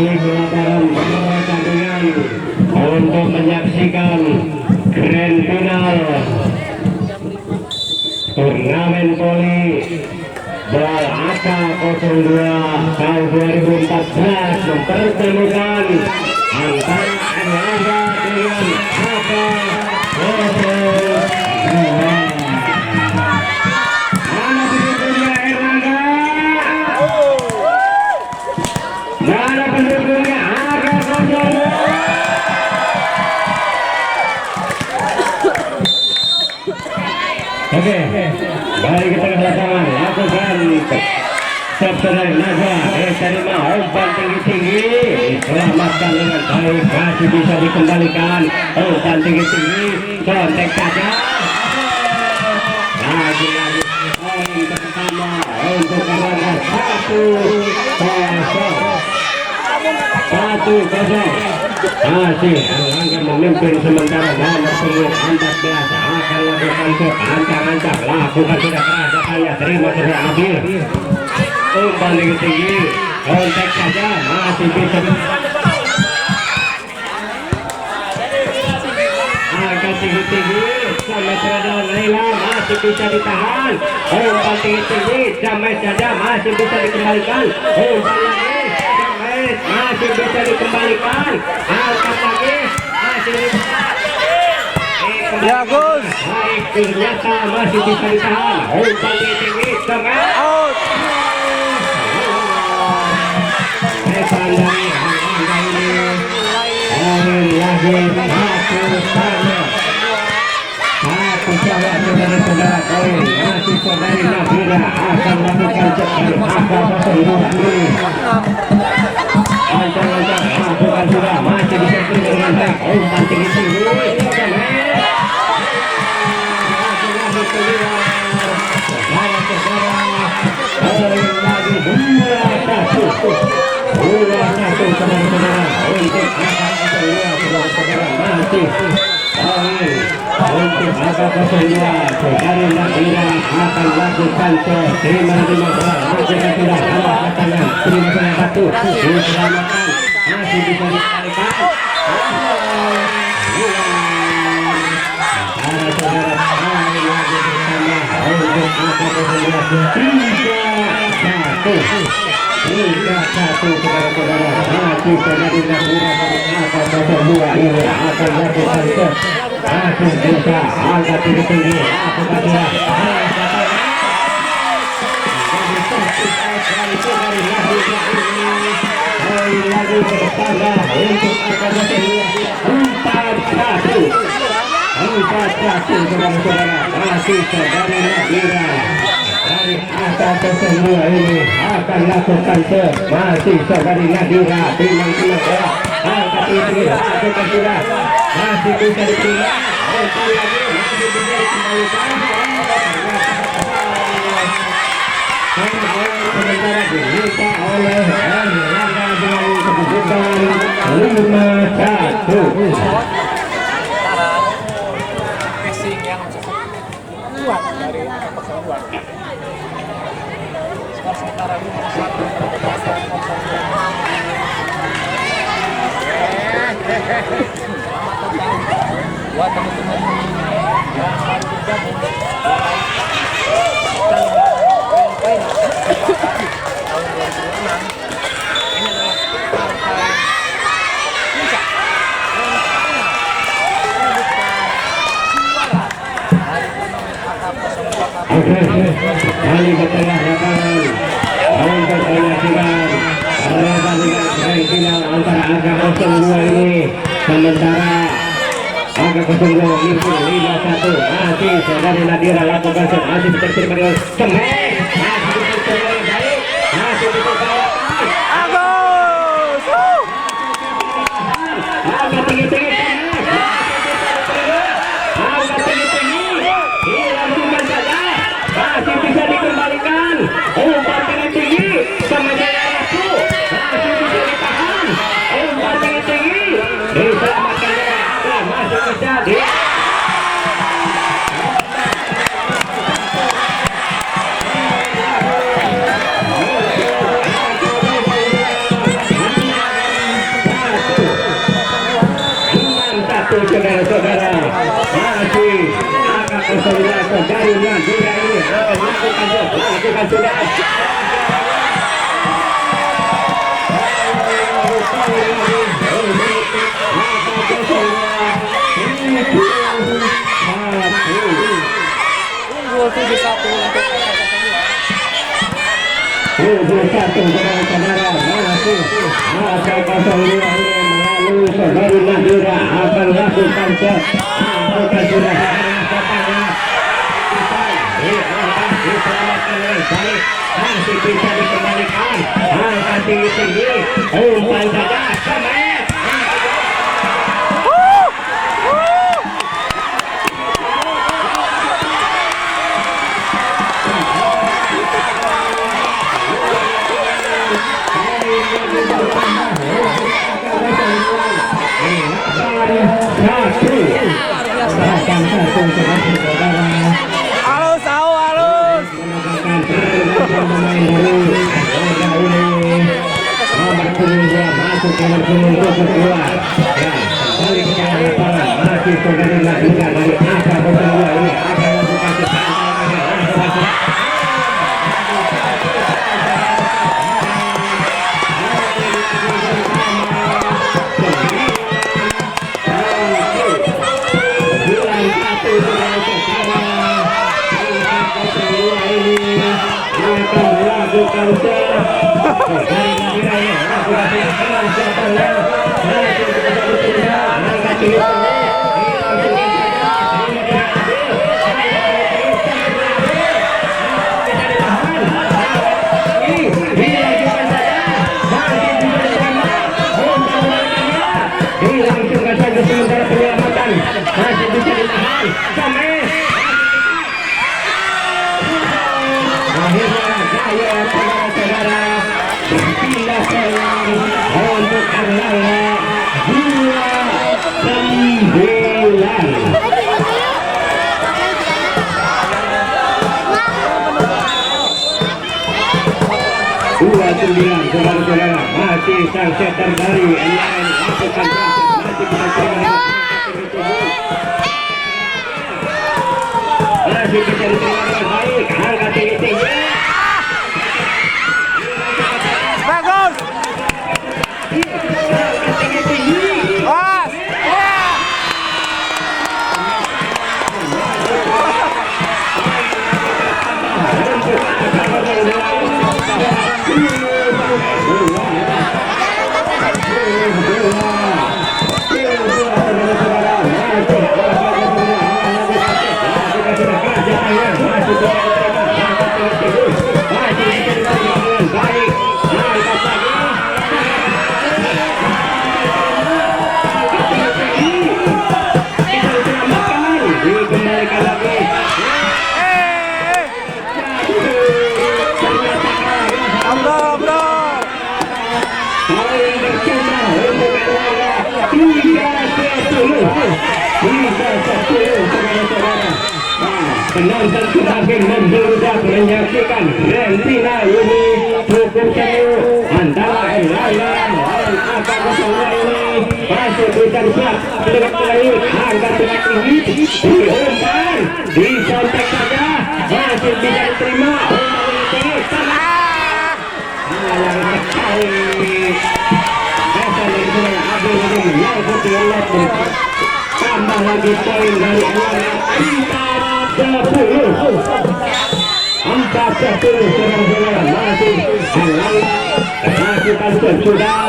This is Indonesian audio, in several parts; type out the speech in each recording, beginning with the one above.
saling laporan pertandingan untuk menyaksikan grand final turnamen voli Bal AK02 tahun 2014 mempertemukan antara Erlangga dengan AK02. Mana pendukungnya Erlangga? Mana pendukungnya AK02? Oke, balik ke tengah lapangan, lakukan subscribe naga, terima umpan tinggi-tinggi, diselamatkan dengan baik, masih bisa dikembalikan, umpan tinggi-tinggi, kontek saja, lagi-lagi poin pertama untuk Erlangga 1-0. Masih Erlangga memimpin sementara nomor punggung 14 akan lakukan shot ancang-ancang, lakukan sudah keras saya terima sudah ambil umpan tinggi-tinggi, kontak saja masih bisa angkat tinggi-tinggi sampai terhadap Laila masih bisa ditahan, umpan tinggi-tinggi sampai saja masih bisa dikembalikan, umpan lagi masih bisa dikembalikan, angkat lagi masih bisa ya Gus, baik ternyata masih bisa ditahan, umpan tinggi sampai out. Depan dari Erlangga ini poin lagi satu sama, satu sama saudara-saudara, poin masih saudari Nabila akan melakukan cepat AK02 ini. Ancang-ancang lakukan sudah masih bisa dengan baik, umpan tinggi-tinggi untuk AK02 dari Nabila akan lakukan terima sudah kalah tangan, terima sudah satu diselamatkan, masih bisa dikembalikan, saudara-saudara poin lagi bersama untuk AK02 3-1 saudara-saudara, masih terjadi Nabila dari AK02 ini akan lakukan shot, masih bisa angkat tinggi-tinggi, lakukan sudah lagi bertambah untuk AK02 4-1 saudara-saudara, masih saudari Nabila dari AK02 ini akan lakukan shot, masih saudari Nabila timang-timang bola, angkat tinggi, lakukan sudah masih bisa dipilih, umpan lagi masih bisa dikembalikan, sementara diminta oleh Erlangga dengan kedudukan 5-1. Passing yang kuat dari AK02. Skor sementara 5-1 buat teman-teman yang baru bergabung tahun 2006, ini adalah partai puncak juara dari turnamen AK02. Kali ke tengah lapangan untuk penyaksian perlombaan grand final antara AK02 ini, sementara AK02 mimpin 5-1, masih saudari Nadira lakukan shot, masih bisa diterima dengan cemek, masih bisa dengan baik, masih bisa angkat tinggi-tinggi, angkat tinggi-tinggi, dilakukan saja, masih bisa dikembalikan, umpan tinggi-tinggi, sama jaya laku, masih bisa ditahan, umpan tinggi-tinggi, diselamatkan dengan masih bisa di saudara-saudara, masih angka 09 dari Madura ini akan melakukan sudah. Unggul 7-1 untuk satu saudara-saudara, masih angka 02 ini melalui saudari Madura akan melakukan sudah. Masih bisa dikembalikan angka tinggi umpan saja Samet. halus, halus. Masuk ke kedua. Balik ke lapangan masih saudari Madura dari angka 02 ini akan melakukan masih bisa ditahan Samet. Akhirnya gaya saudara-saudara berpindah serang untuk Erlangga 29 saudara-saudara, masih sang setter dari NLN lakukan masih bisa terima, masih bisa diterima dengan baik, angka tinggi-tinggi. Bagus. Pas. Penonton semakin membludak menyaksikan grand final ini cukup seru antara Erlangga dan angka 02 ini masih bisa siap dengan lanjut angka sangat tinggi diumpan disontek saja masih bisa diterima umpan tinggi sama yang sekali asal dari sana Abdul Hadim yang putih tambah lagi poin dari Erlangga 40 saudara-saudara masih melakukan sudah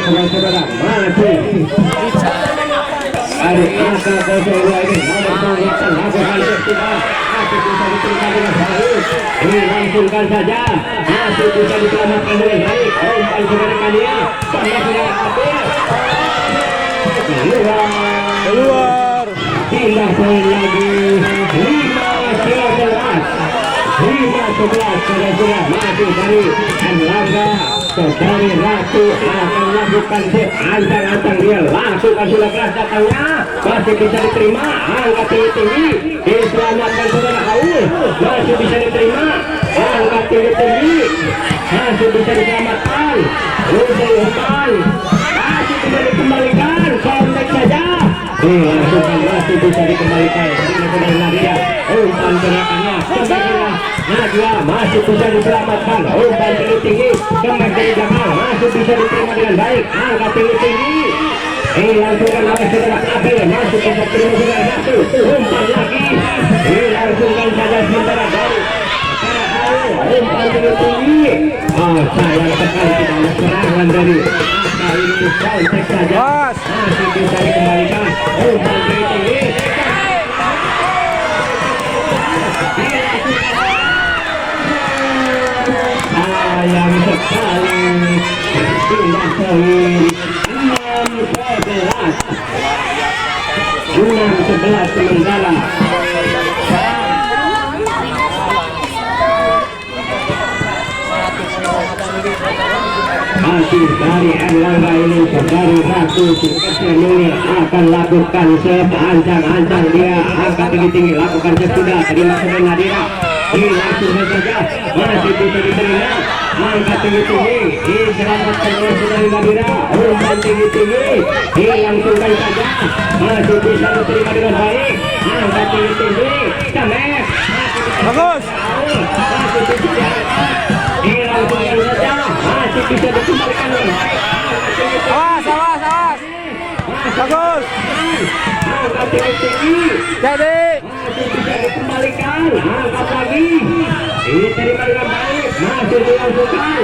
saudara-saudara masih ada angka 02 ini nomor 8 lakukan kita masih bisa diterima dengan baik dilangsungkan saja masih bisa diselamatkan dengan baik umpan saudara kalian sampai dengan keluar pindah poin lagi 5-11 saudara-saudara masih dari Erlangga Saudari Ratu akan melakukan set ancang-ancang dia langsung sudah keras datangnya masih bisa diterima angkat tinggi-tinggi diselamatkan saudara Aul masih bisa diterima angkat tinggi-tinggi masih bisa diselamatkan umpan masih bisa dikembalikan kontak saja langsung masih bisa dikembalikan saudara Nadia umpan gerakannya sebenarnya Najwa masih bisa diselamatkan umpan tinggi-tinggi kembali dari belakang masih bisa diterima dengan baik angkat tinggi-tinggi langsungkan oleh saudara Abel masih bisa terima saudara satu umpan lagi langsungkan saja sementara dari umpan tinggi-tinggi sayang sekali tidak ada serangan dari kali ini kontek saja masih bisa dikembalikan umpan tinggi-tinggi sayang sekali pindah poin 6-11 Semenggala masih dari Erlangga ini saudari Ratu Sukses Munir akan lakukan seancang-ancang dia angkat tinggi-tinggi lakukan sesudah terima saudara Nadira langsung saja masih bisa diterima angkat tinggi-tinggi diselamatkan oleh saudari Nadira umpan tinggi-tinggi dilangsungkan saja masih bisa diterima dengan baik angkat tinggi-tinggi Camek bagus masih bisa dilangsungkan saja masih bisa dikembalikan dengan baik awas bagus angkat tinggi-tinggi jadi masih bisa dikembalikan angkat lagi diterima dengan baik masih dilangsungkan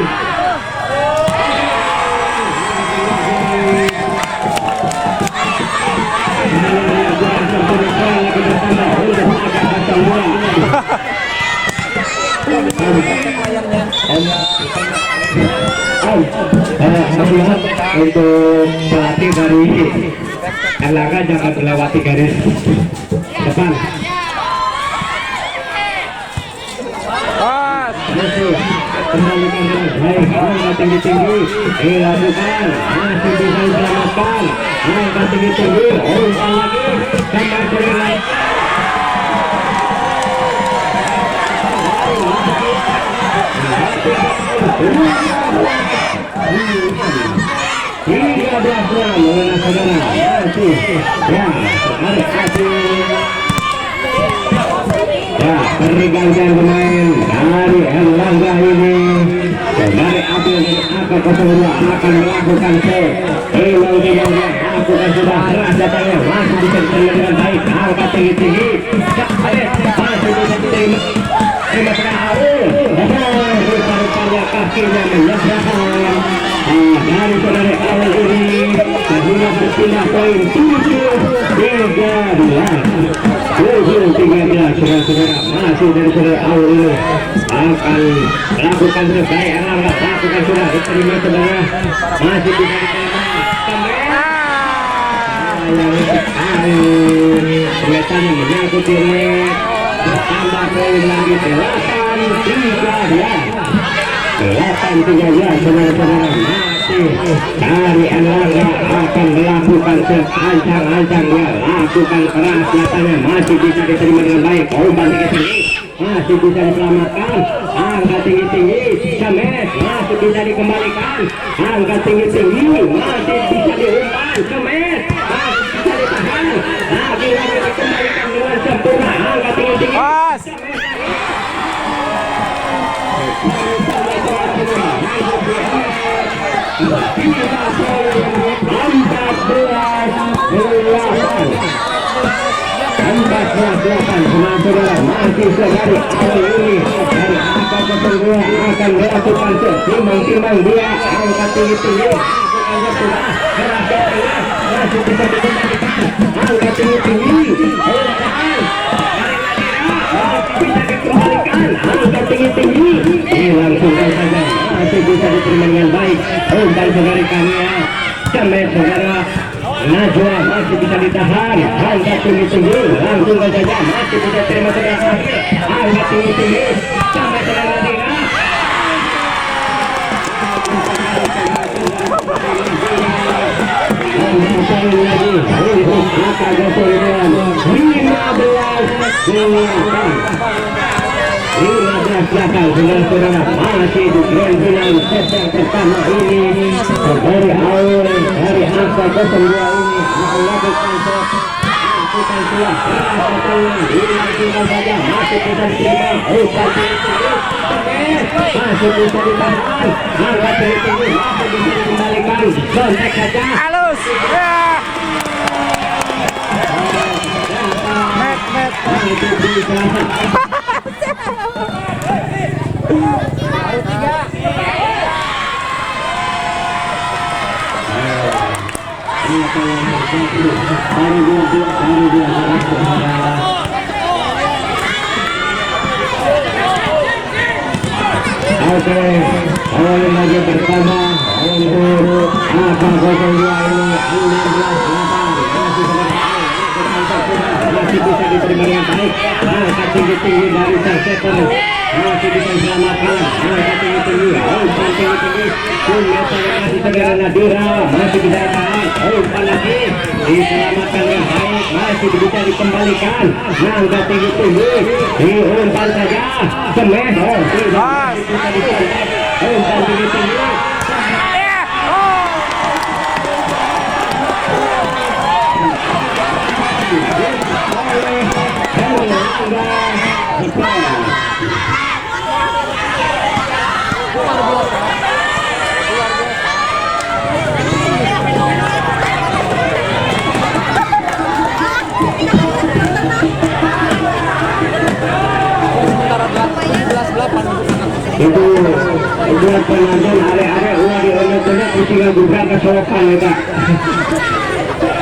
untuk pelatih dari Erlangga jangan melewati garis depan kembalikan dengan baik angkat tinggi-tinggi dilakukan masih bisa diselamatkan angkat tinggi-tinggi umpan lagi sampai selesai tiga belas mengenai saudara masih ya ada ya pergantian pemain dari Erlangga ini dari Abel AK02 akan melakukan set lakukan sudah keras datangnya masih bisa diterima dengan baik angkat tinggi-tinggi masih bisa diterima saudara Aul rupa-rupanya kakinya menyebrang dari saudara Aul ini sehingga berpindah poin 7-13 saudara-saudara masih dari saudara Aul ini akan lakukan terbaik Erlangga lakukan sudah diterima saudara masih bisa diterima yang sekali kelihatannya menyangkut ini bertambah poin lagi 8-13 saudara-saudara masih dari Erlangga akan melakukan seancang-ancangnya lakukan keras nyatanya masih bisa diterima dengan baik umpan tinggi-tinggi masih bisa diselamatkan angkat tinggi-tinggi Camet masih bisa dikembalikan angkat tinggi-tinggi masih bisa diumpan Camet masih bisa ditahan lagi-lagi dikembalikan dengan sempurna angkat tinggi-tinggi saudara masih dari awal ini dari angka kedua akan melakukan timbang-timbang dia angkat tinggi-tinggi lakukan sudah keras tengah masih bisa dikembalikan angkat tinggi-tinggi bisa dikembalikan angkat tinggi-tinggi langsungkan saja masih bisa diterima dengan baik umpan saudari kami Camet saudara Najwa masih bisa ditahan angkat tinggi-tinggi langsungkan saja masih bisa terima saudara angkat tinggi-tinggi sampai saudara Nadira angka 15 belakang saudara-saudara, masih di grand final sesi pertama ini dari awal dari angka 02 ini melakukan melakukan sudah tinggal saja masih bisa diterima masih bisa ditahan angka tinggi masih bisa dikembalikan kontak saja Halus. Ya. masih bisa Oke, awal lagi pertama untuk angka 02 ini 16-8 masih bisa diterima dengan baik. Angka tinggi-tinggi dari Sarseter masih bisa diselamatkan. Angka tinggi-tinggi, umpan tinggi-tinggi. Masih saudara Nadira masih bisa tahan. Umpan lagi diselamatkan dengan baik. Masih bisa dikembalikan. Angka tinggi-tinggi diumpan saja. Semes. Tidak bisa dikembalikan. Umpan tinggi-tinggi. Itu buat penonton area-area uang di onetnya tinggal buka ke sopan ya Pak.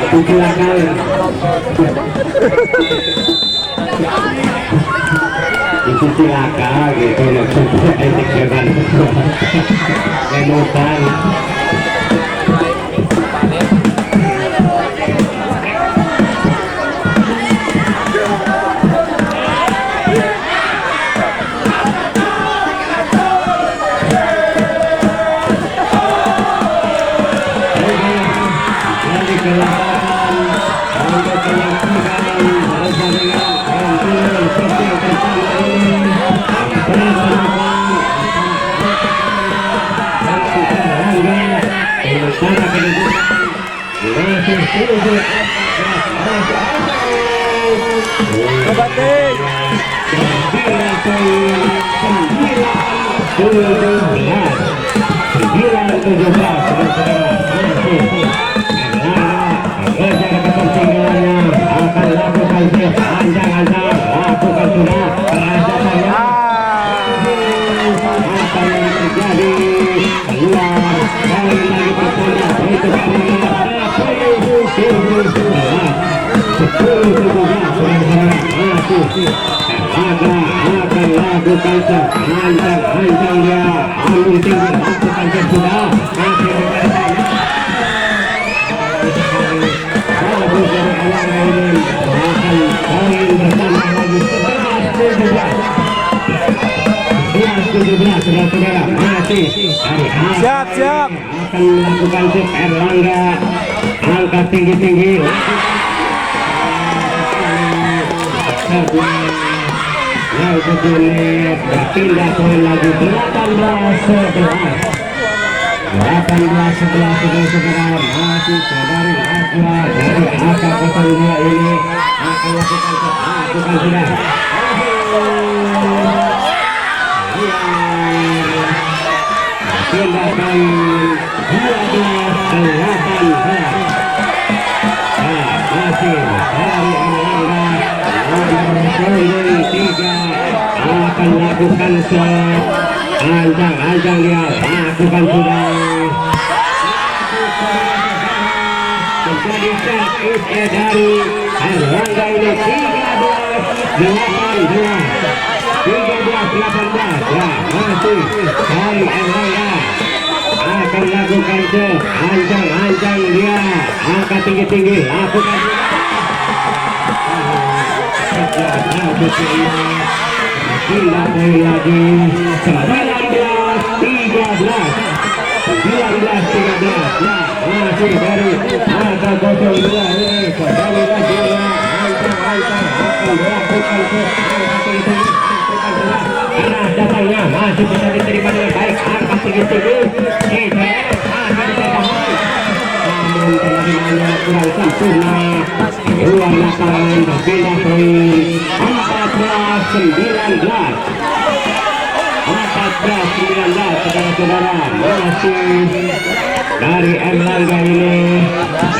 Silakan. Itu silakan gitu maksudnya etik dengan emosan. Panjang dia angin tinggi lakukan sudah masih saudara-saudara masih Siap. akan melakukan sip Erlangga angkat tinggi-tinggi berpindah poin lagi 18-11 saudara masih saudari Aswa dari AK-02 ini akan lakukan sudah tindakan 12-18 masih dari Erlangga akan lakukan shot ancang dia lakukan sudah menjadi set dari Erlangga ini 13-18 ya masih dari Erlangga akan lakukan shot ancang dia angkat tinggi lakukan tidak poin lagi 19-13 ya masih dari angka 02 ini saudara melakukan angkat tinggi karena datangnya masih bisa diterima dengan baik angkat tinggi-tinggi masih ditahan namun tendangannya kurang sempurna ruang lapangan berbeda poin 14-19 saudara-saudara masih dari Erlangga ini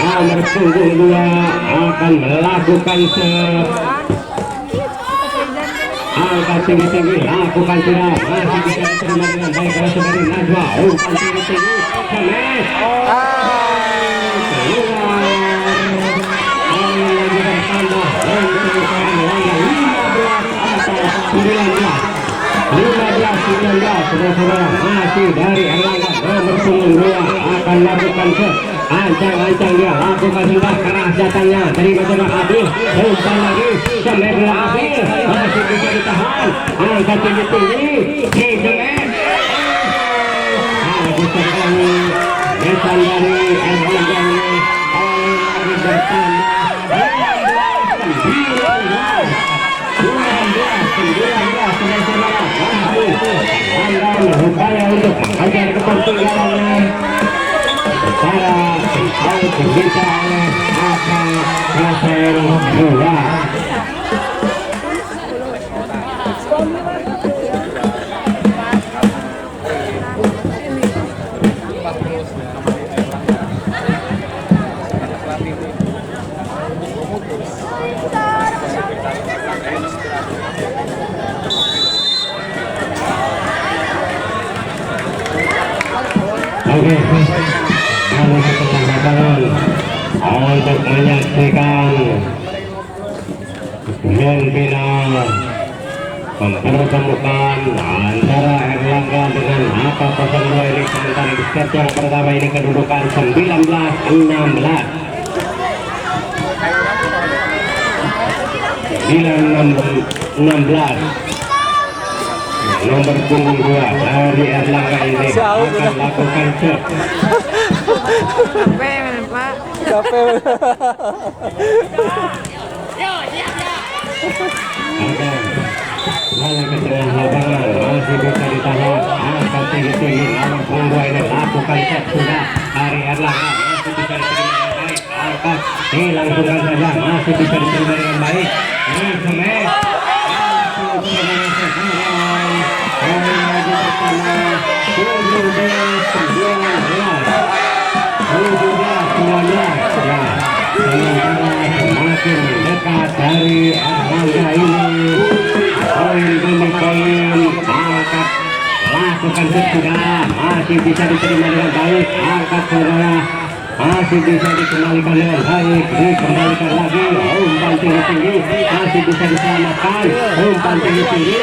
nomor punggung 2 akan melakukan angkat tinggi-tinggi lakukan sudah masih bisa diterima dengan baik oleh saudari Najwa umpan tinggi-tinggi James keluar lagi bertambah untuk Erlangga 15-19 saudara-saudara masih dari Erlangga nomor punggung 2 akan lakukan ancang-ancang dia lakukan sudah keras datangnya terima saudara Abil umpan lagi James Abil masih bisa ditahan angkat tinggi-tinggi di James bisa kali desan dari Erlangga ini lagi bertambah 19 upaya untuk mengajar kepentingannya secara out bisa oleh Aka Rafael Bola. Oke, kami kesempatan untuk menyaksikan grand final mempertemukan antara Erlangga dengan Aka 02 ini sementara di set yang pertama ini kedudukan 19-16 nomor punggung 2 dari Erlangga ini akan lakukan set. Capek Pak. Capek. Oke, balik ke tengah lapangan masih bisa ditahan angkat tinggi-tinggi nomor punggung 2 ini lakukan set sudah dari Erlangga masih bisa diterima dengan baik angkat dilangsungkan saja masih bisa diterima dengan baik ini James semakin dekat dari Erlangga ini poin demi poin angkat lakukan sudah masih bisa diterima dengan baik angkat saudara masih bisa dikembalikan dengan baik dikembalikan lagi umpan tinggi-tinggi masih bisa diselamatkan umpan tinggi-tinggi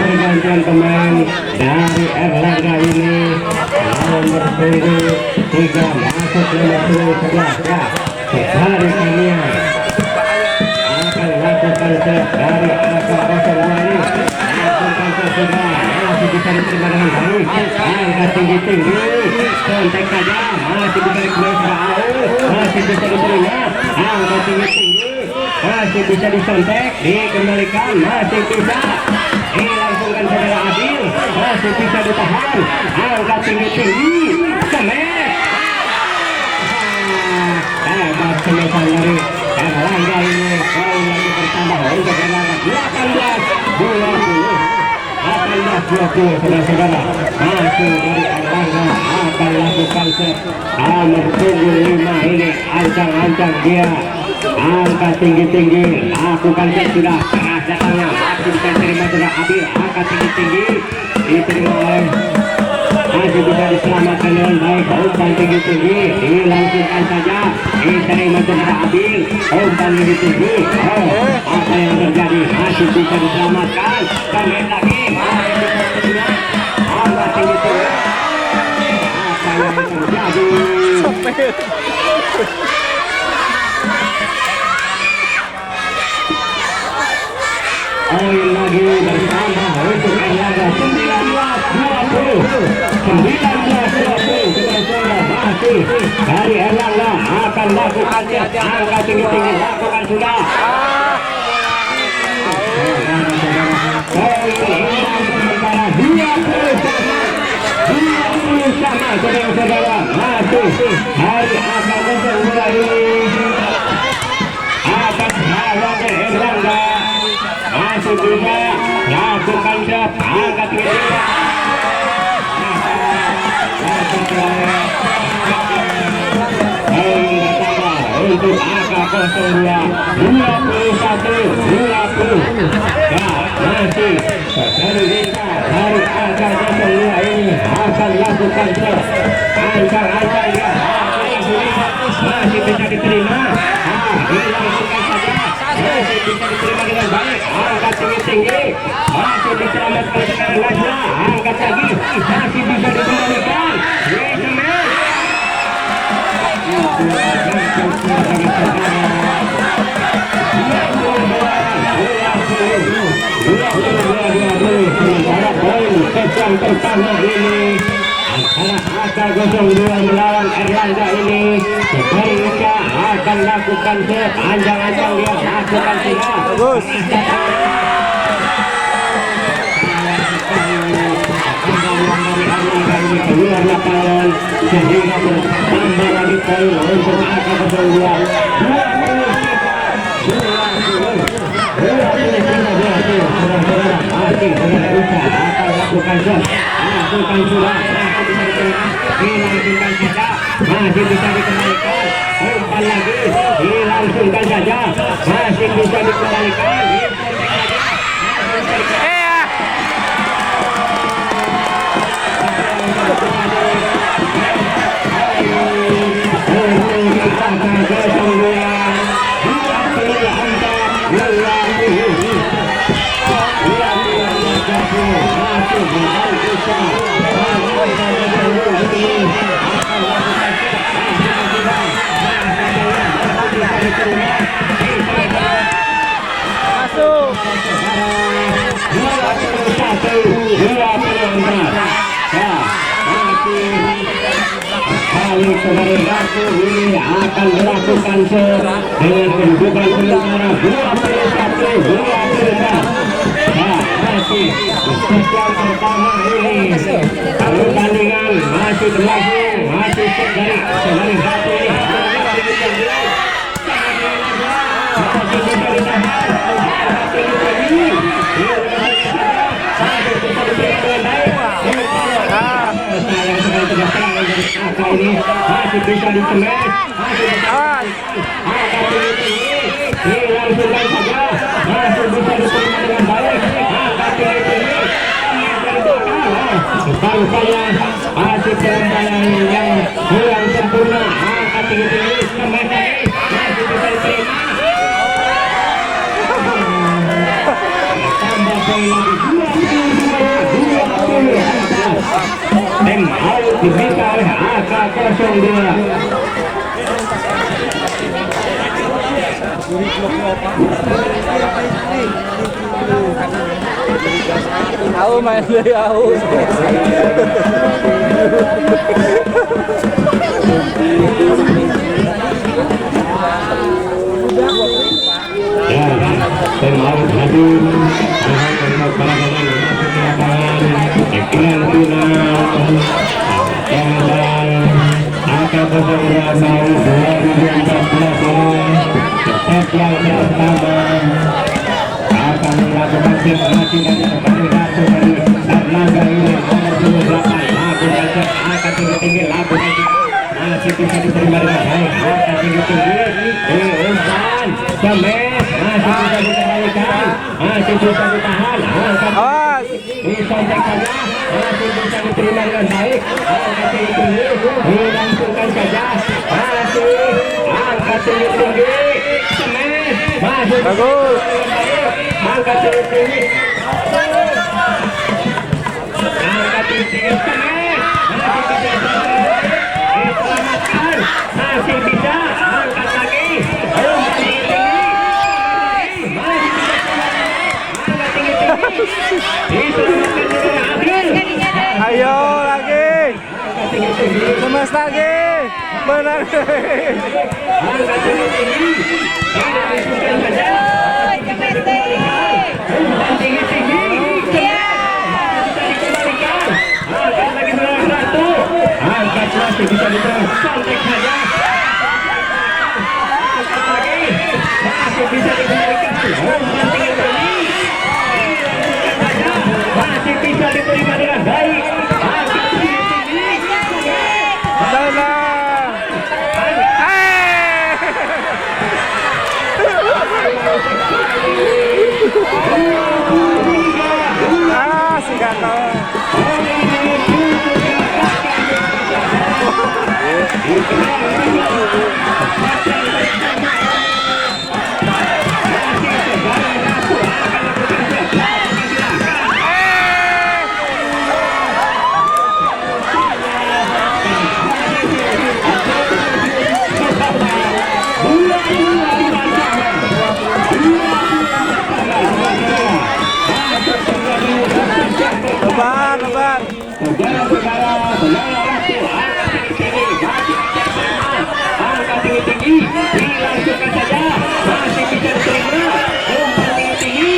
pergantian pemain dari Erlangga ini nomor punggung 3 masuk nomor punggung 11 ya dari Kania akan lakukan set dari Aka 02 ini lakukan set sudah masih bisa diterima dengan baik angkat tinggi-tinggi kontek saja masih bisa diterima masih bisa diterima angkat tinggi-tinggi masih bisa disontek dikembalikan masih bisa dilangsungkan saudara Adil masih bisa ditahan angkat tinggi-tinggi James hebat semesan dari Erlangga ini poin lagi bertambah untuk Erlangga 18-20 saudara-saudara masih dari Erlangga akan lakukan set nomor punggung 5 ini ancang-ancang dia angkat tinggi-tinggi lakukan set sudah keras datangnya masih bisa diterima saudara Abil angkat tinggi-tinggi diterima oleh masih bisa diselamatkan dengan baik umpan tinggi-tinggi dilangsungkan saja diterima saudara Abil umpan tinggi-tinggi apa yang terjadi masih bisa diselamatkan dan lagi masih bisa diterima angkat tinggi-tinggi apa yang terjadi poin lagi bersama untuk Erlangga masih dari Erlangga akan lakukannya, angkat tinggi-tinggi lakukan sudah. Sama saudara-saudara, masih hari akan mulai atas lawan Erlangga masih bisa lakukan shot, angkat tinggi-tinggi. Untuk angka 02 21 20 ya masih dari kita dari angka 02 ini akan lakukan shot ancang-ancang ya masih bisa diterima dilakukan saja masih bisa diterima dengan baik angkat tinggi-tinggi masih diselamatkan sekarang lagi angkat lagi masih bisa dikembalikan yang pertama ini antara AK02 melawan Erlangga ini mereka akan lakukan shot anjang-anjang dia lakukan sudah bagus keluar lapangan sehingga bertambah lagi poin untuk AK02 lakukan shot, lakukan sudah, dilangsungkan saja, masih bisa dikembalikan, umpan lagi, dilangsungkan saja, masih bisa dikembalikan, ini akan melakukan shot dengan kedudukan sementara 21-22. Masih yang pertama ini pertandingan masih berlangsung, masih dari satu ini ini masih bisa dikemes, masih dilangsungkan saja, masih bisa diterima dengan baik, upaya masih pencapaian yang kurang sempurna, angkat tinggi-tinggi, kemes masih bisa diterima. Tambah poin lagi 22. Tim out diminta oleh AK02. Tahu main dari tahu. Ya, tim out hadir. Para pemain masuk ke lapangan. Sekian final. Dan AK02 tahun 2014 ini set yang pertama akan melakukan simulasi dari pemain satu dari Erlangga ini nomor 28 lakukan set angkat tinggi-tinggi lakukan masih bisa diterima dengan baik angkat tinggi-tinggi umpan kemes masih bisa dikembalikan masih bisa ditahan angkat disontek saja masih bisa diterima dengan baik angkat tinggi-tinggi dilangsungkan saja masih angkat tinggi-tinggi kemes masih Bagus. angkat tinggi-tinggi angkat tinggi-tinggi kemes masih bisa diselamatkan masih bisa angkat lagi angkat tinggi-tinggi masih bisa angkat tinggi-tinggi diselamatkan juga tinggi-tinggi. Semes lagi. Benar. Angkat tinggi-tinggi. Dilangsungkan saja. Umpan tinggi-tinggi. Bisa dikembalikan. Angkat lagi saudara satu. Angkat masih bisa diterang. Kontek saja. Angkat lagi. Masih bisa dikembalikan. Umpan tinggi-tinggi. Dilangsungkan saja. Masih bisa diterima dengan baik. Angkat tinggi-tinggi. Benar. Si kakak. Lebar, lebar. Angkat tinggi-tinggi, dilangsungkan saja, masih bisa diterima. Umpan tinggi-tinggi,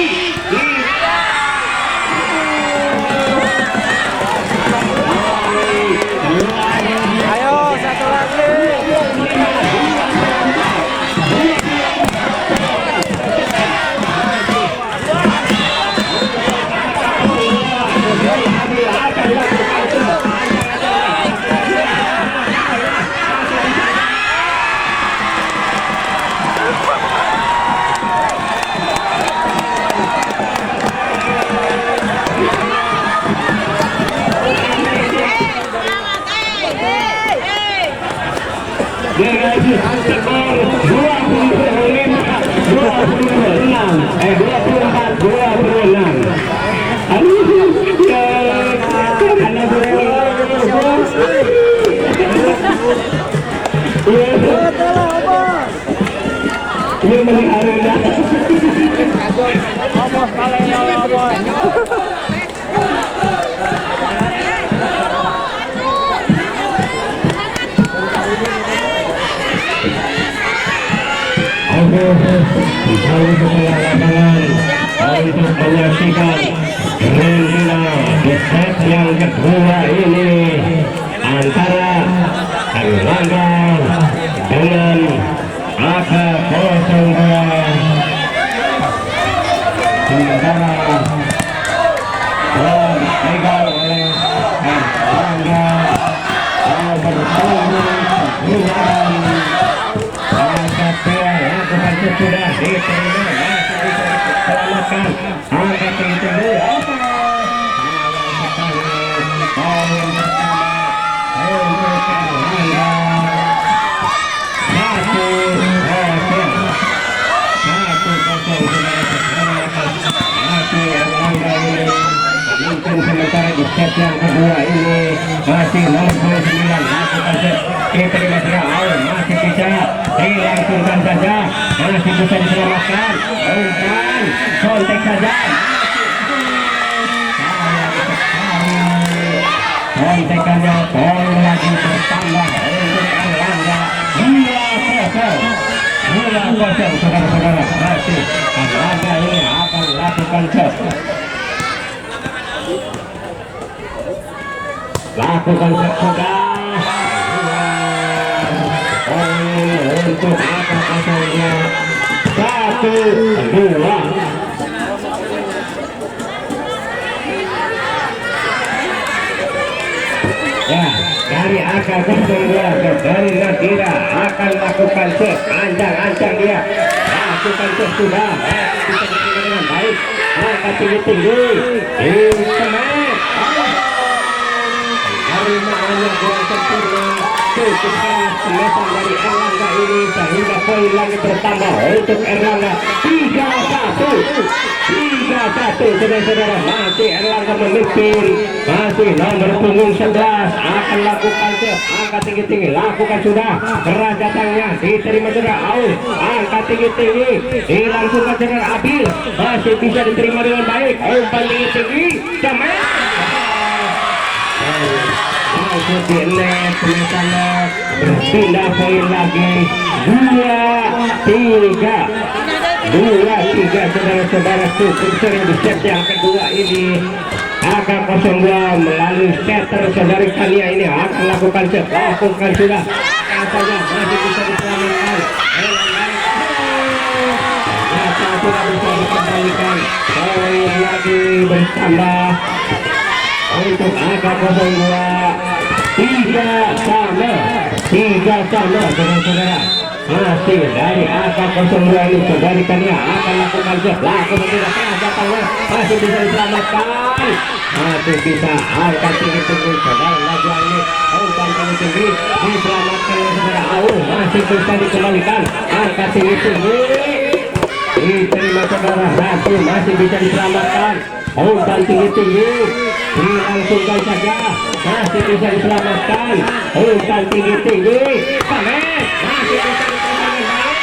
Ayo, satu lagi. dengan skor 24-26. Aduh, ya, karena ini melihara. Untuk lapangan untuk menyaksikan Renina di set yang kedua ini antara Erlangga dengan AK02. Sementara dipegang oleh Erlangga bertemu dengan sudah diterima, masih bisa diselamatkan. Angkat tinggi-tinggi. Poin pertama untuk Erlangga. 1-0. Masih Erlangga ini mungkin sementara di set yang kedua ini masih 69. Lakukan set diterima Raul, masih bisa dilangsungkan saja, masih bisa diselamatkan. Umpan kontek saja, kontekannya poin lagi bertambah untuk Erlangga. 2-0 saudara-saudara. Masih Erlangga ini akan lakukan set, lakukan set sudah. Untuk apa-apanya 1-2. Ya, dari AK02 dari Nadira akan lakukan set, ancang-ancang dia lakukan set sudah, bisa diterima dengan baik. Angkat tinggi-tinggi, semet hanya gol sempurna. Cukup keras semesan dari Erlangga ini sehingga poin lagi bertambah untuk Erlangga 3-1. Saudara-saudara, masih Erlangga memimpin, masih nomor punggung 11 akan lakukan set, angkat tinggi-tinggi, lakukan sudah, kerajatannya diterima saudara Aul, angkat tinggi-tinggi, dilangsungkan saudara Abil, masih bisa diterima dengan baik. Umpan tinggi-tinggi, cemen. langsung di net sana berpindah poin lagi 2-3 saudara-saudara cukup sering di set yang kedua ini akan 02 melalui setter saudari Kania ini akan lakukan set lakukan sudah saja masih bisa diselamatkan sudah bisa dikembalikan poin lagi bertambah untuk angka 02 3 sama saudara-saudara masih dari angka 02 ini saudari Kania akan lakukan set lakukan tidak datangnya masih bisa diselamatkan masih bisa angka tinggi saudara lagi ini umpan tinggi diselamatkan oleh saudara masih bisa dikembalikan angka tinggi diterima saudara satu masih bisa diselamatkan umpan tinggi dilangsungkan saja masih bisa diselamatkan umpan tinggi Samet masih bisa diselamatkan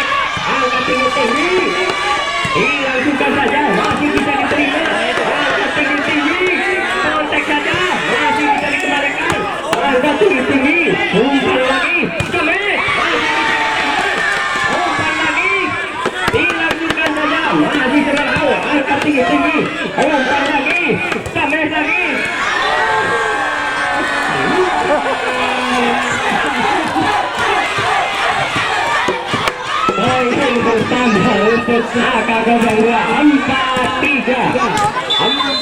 angka tinggi dilangsungkan saja masih bisa diterima angka tinggi kontak saja masih bisa dikembalikan angka tinggi umpan lagi Samet umpan lagi dilangsungkan saja masih terlalu angka tinggi umpan lagi Samet lagi poin bertambah untuk angka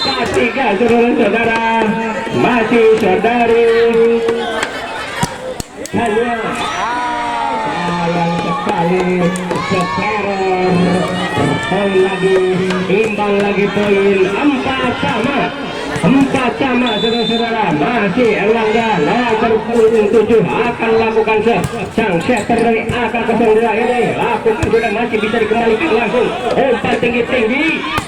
4-3 saudara-saudara masih saudari hanya sayang sekali sekarang poin lagi imbang lagi poin 4 sama saudara-saudara masih Erlangga nomor 7 akan lakukan sang setter dari AK02 ini lakukan sudah masih bisa dikembalikan langsung umpan tinggi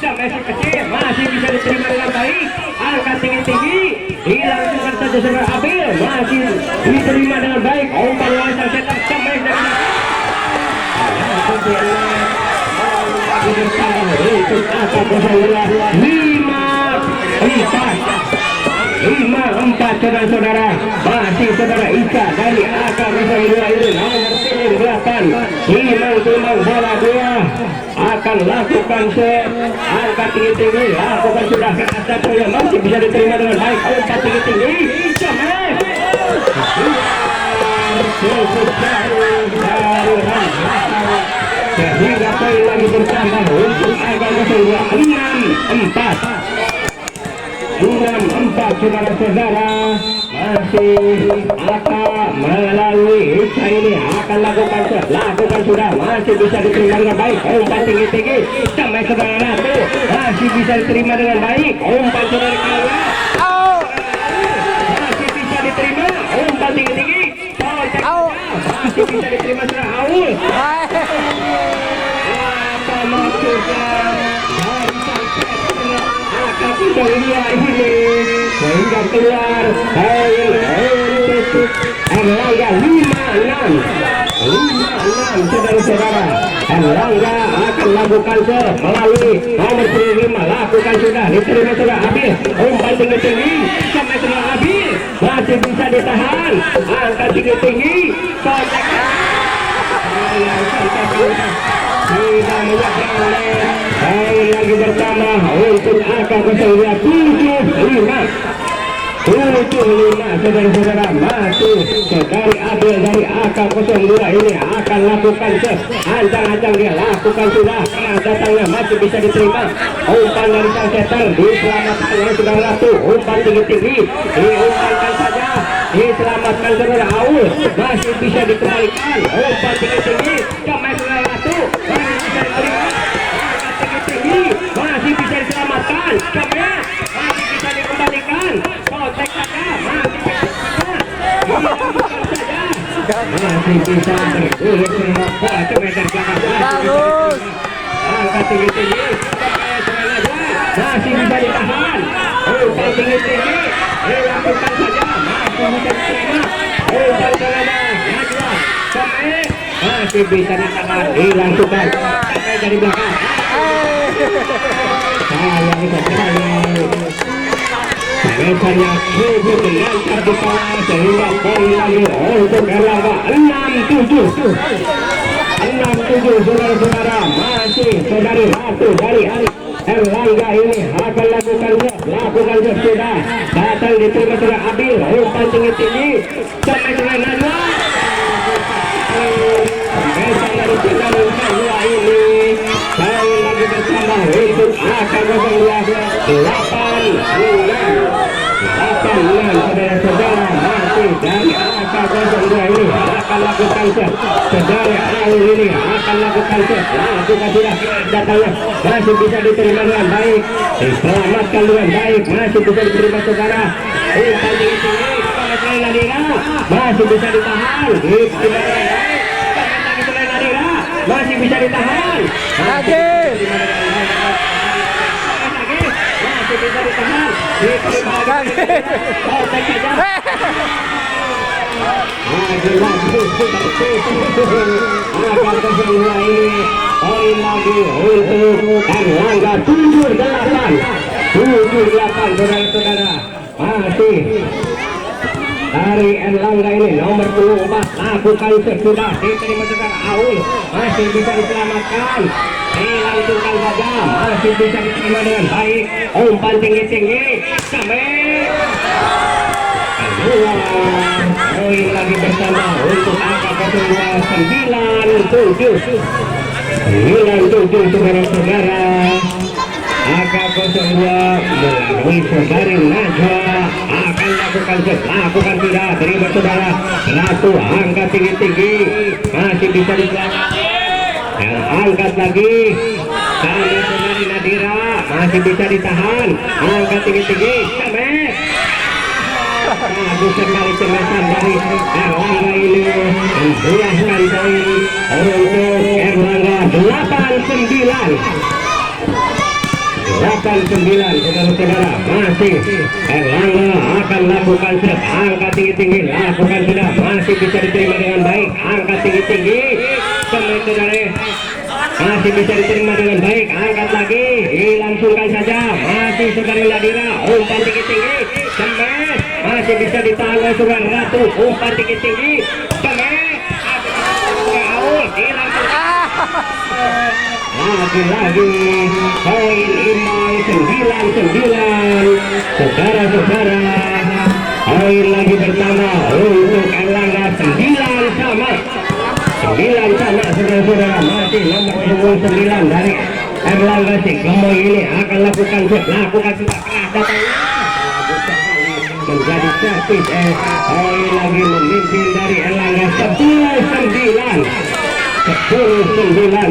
sampai kecil masih bisa diterima dengan baik angka tinggi dilangsungkan saja saudara Abil masih diterima dengan baik umpan lawan sang setter sampai dengan untuk AK02 5-4 saudara-saudara masih saudara Ika dari AK02 ini nomor 8 timang bola 2 akan lakukan set angka tinggi lakukan sudah ke atas yang masih bisa diterima dengan baik umpan tinggi Samet sehingga poin lagi bertambah untuk AK02 6-4 saudara-saudara masih akan melalui Ica ini akan lakukan sudah masih bisa diterima dengan baik umpan tinggi sampai saudara Ratu masih bisa diterima dengan baik umpan saudara Kalia masih bisa diterima umpan tinggi masih bisa diterima saudara Aul apa maksudnya sehingga keluar Erlangga 5-6 saudara-saudara Erlangga akan lakukan melalui nomor 5 lakukan sudah diterima sudah Abil umpan tinggi sampai sudah Abil masih bisa ditahan angka tinggi kontak tidak menyaksikan poin lagi bertambah untuk AK02 75 saudara-saudara masih dari Abil dari AK02 ini akan lakukan ancang-ancang dia lakukan sudah datangnya masih bisa diterima umpan dari sang setter diselamatkan oleh saudara Ratu umpan tinggi diumpankan saja diselamatkan saudara Aul masih bisa dikembalikan umpan tinggi sampai saudara Ratu masih bisa diterima tinggi masih bisa diselamatkan sampai masih bisa dikembalikan kontak saja masih bisa bergulir semua bola ke medan belakang angka tinggi masih bisa ditahan umpan tinggi dilakukan saja masih bisa diterima umpan saja sampai masih bisa ditahan dilakukan sampai dari belakang sayang sekali Biasanya cukup lancar di tengah sehingga poin lagi untuk Erlangga 6-7 saudara-saudara. Masih saudari Ratu dari Erlangga ini akan lakukan sudah datang diterima sudah Abil umpan tinggi sampai dengan Najwa. Biasanya di tengah Najwa ini poin lagi bersama untuk akan 8-6 saudara-saudara. Masih dari AK02 ini akan lakukan saudara Aul ini akan lakukan lakukan sudah datangnya masih bisa diterima dengan baik, diselamatkan dengan baik, masih bisa diterima saudara. Umpan tinggi sampai Nadira masih bisa ditahan, masih bisa ditahan Lagi. masih bisa ditahan akan kesemua ini poin lagi untuk Erlangga 7-8 saudara-saudara. Masih dari Erlangga ini nomor 24 lakukan sudah diterima saudara Aul masih bisa diselamatkan, dilangsungkan saja masih bisa diterima dengan baik. Umpan tinggi sampai poin lagi bersama untuk angka 9-7 saudara-saudara. Angka 02 melalui saudari Najwa akan lakukan sudah terima saudara Ratu angkat tinggi masih bisa diselamatkan, angkat lagi sama saudari Nadira masih bisa ditahan, angkat tinggi sampai bagus sekali cemesan dari Erlangga ini. Menjelaskan poin untuk Erlangga 8-9 saudara-saudara. Masih Erlangga akan lakukan set angkat tinggi lakukan sudah masih bisa diterima dengan baik, angkat tinggi sampai saudara masih bisa diterima dengan baik, angkat lagi dilangsungkan saja masih saudari Nadira umpan tinggi sampai masih bisa ditahan oleh saudara Ratu umpan tinggi sampai Aul dilangsungkan lagi poin imbang 9-9 saudara-saudara. Poin lagi bersama untuk Erlangga 9 sama saudara-saudara. Masih nomor 9 dari Erlangga si Gemoy ini akan lakukan sudah keras datangnya menjadi servis. Poin lagi memimpin dari Erlangga 10-9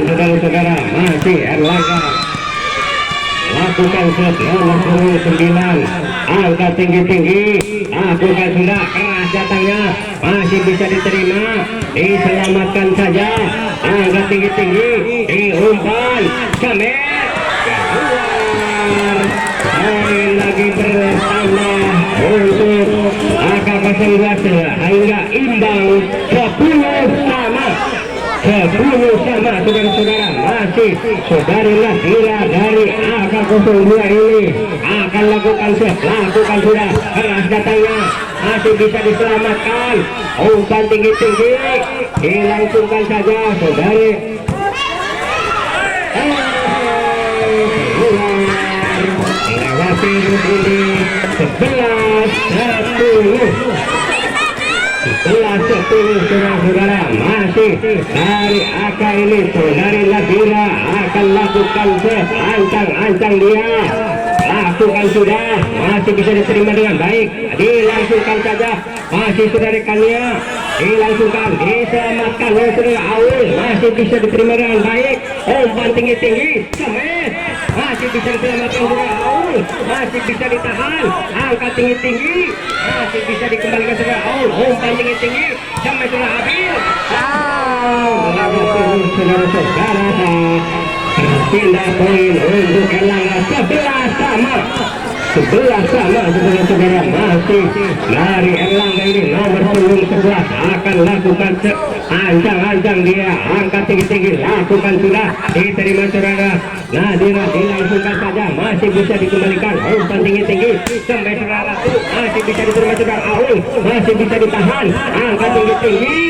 saudara-saudara. Masih Erlangga lakukan set nomor 9 angka tinggi lakukan sudah keras datangnya masih bisa diterima, diselamatkan saja angka tinggi diumpan sampai keluar. Poin lagi bersama untuk angka 12 hingga imbang 10 sama saudara-saudara. Masih saudari Nadira dari AK02 ini akan lakukan sudah keras datangnya masih bisa diselamatkan, umpan tinggi dilangsungkan saja saudari lewati ini 11-10 saudara-saudara. Masih dari AK ini saudari Nadira akan lakukan ancang dia lakukan sudah masih bisa diterima dengan baik, dilangsungkan saja masih saudari Kania dilangsungkan diselamatkan oleh saudara Aul masih bisa diterima dengan baik, umpan tinggi sampai masih bisa diselamatkan saudara Aul masih bisa ditahan, angkat tinggi masih bisa dikembalikan saudara Aul, umpan tinggi sampai saudara Abil saudara-saudara. Pindah poin untuk Erlangga 11 sama saudara-saudara. Masih dari Erlangga ini nomor 11 akan lakukan ancang dia angkat tinggi-tinggi, lakukan sudah, diterima saudara. Nadira dilangsungkan saja, masih bisa dikembalikan, umpan tinggi-tinggi sampai saudara, masih bisa diterima saudara. Aul masih bisa ditahan, angkat tinggi-tinggi,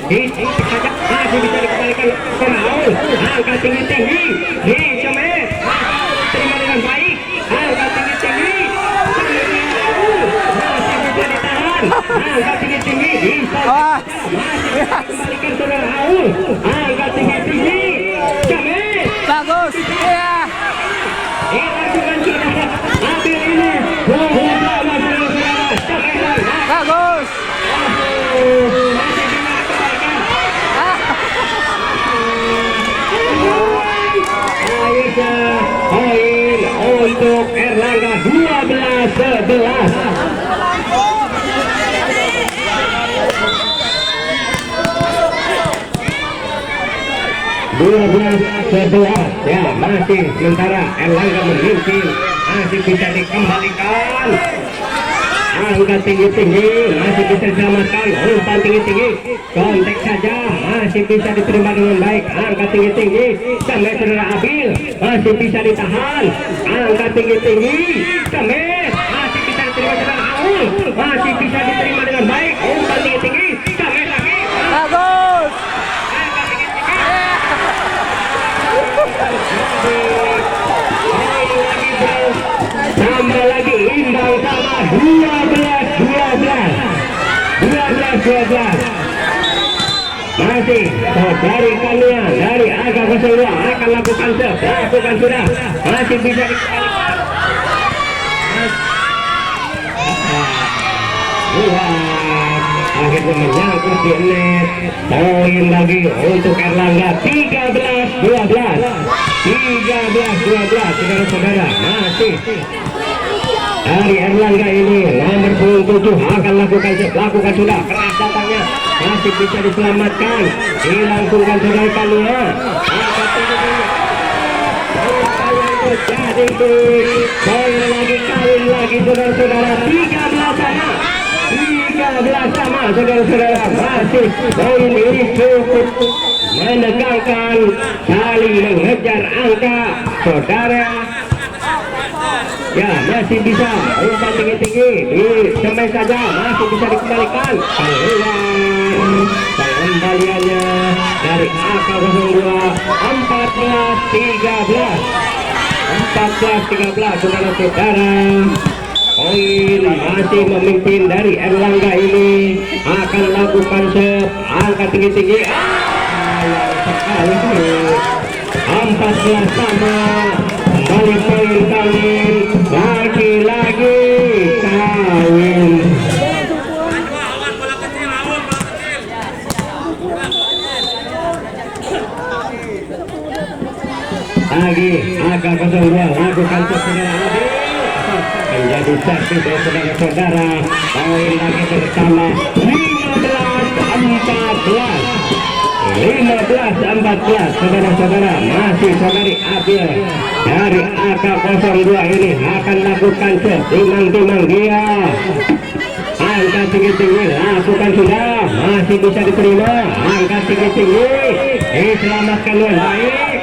masih bisa dikembalikan saudara. Aul angkat tinggi-tinggi, di Cemet terima dengan baik, angkat tinggi-tinggi, masih bisa ditahan, angkat tinggi-tinggi, bisa Wah. kembalikan saudara. Aul angkat tinggi-tinggi, Cemet Bagus. Iya. dilangsungkan saudara. Ambil ini, Bagus. poin untuk Erlangga 12-11. Ya, masih sementara Erlangga memimpin, masih bisa dikembalikan, angkat tinggi-tinggi, masih bisa diselamatkan, umpan tinggi-tinggi, kontak saja, masih bisa diterima dengan baik, angkat tinggi-tinggi, sampai saudara Abil, masih bisa ditahan, angkat tinggi-tinggi, sampai masih bisa diterima saudara Aul, masih bisa diterima dengan baik, umpan tinggi-tinggi, sampai lagi, Bagus. tambah lagi imbang sama 12-12. Masih dari Kania dari Aga 02 akan lakukan sudah, masih bisa dikembalikan. Akhirnya menyangkut di net. Poin lagi untuk Erlangga 13-12. Saudara-saudara, masih dari Erlangga ini nomor 27 akan lakukan sudah, keras datangnya, masih bisa diselamatkan, dilangsungkan saudara Kania. Jadi poin lagi, kawin lagi saudara-saudara, 13 sama saudara-saudara, masih poin ini cukup menegangkan, saling mengejar angka saudara. Ya, masih bisa umpan tinggi-tinggi di semai saja, masih bisa dikembalikan. Pengembaliannya dari AK02 14-13 saudara-saudara. Poin masih memimpin dari Erlangga ini, akan lakukan angkat tinggi-tinggi. 14 sama, kembali poin kawin, lagi-lagi kawin. Lagi agak 02 lakukan saudara menjadi saksi dari saudara-saudara. Poin lagi bersama 15-14 saudara-saudara, masih saudari Abil dari AK02 ini akan lakukan timang-timang dia, angkat tinggi-tinggi, lakukan sudah, masih bisa diterima, angkat tinggi-tinggi, diselamatkan dengan baik.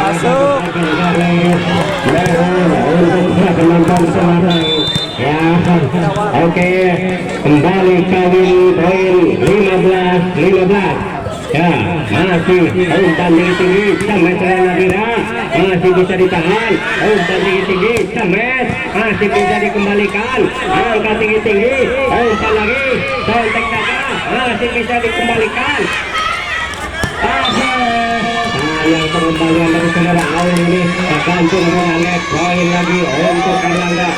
Masuk. Oke, kembali kawin poin 15-15. Ya, masih umpan tinggi-tinggi sampai Nadira, masih bisa ditahan, umpan tinggi-tinggi sampai, masih bisa dikembalikan, angkat tinggi-tinggi, umpan lagi, kontak saja, masih bisa dikembalikan. Yang pengembalian dari saudara Aul ini tergantung dengan net. Poin lagi untuk Erlangga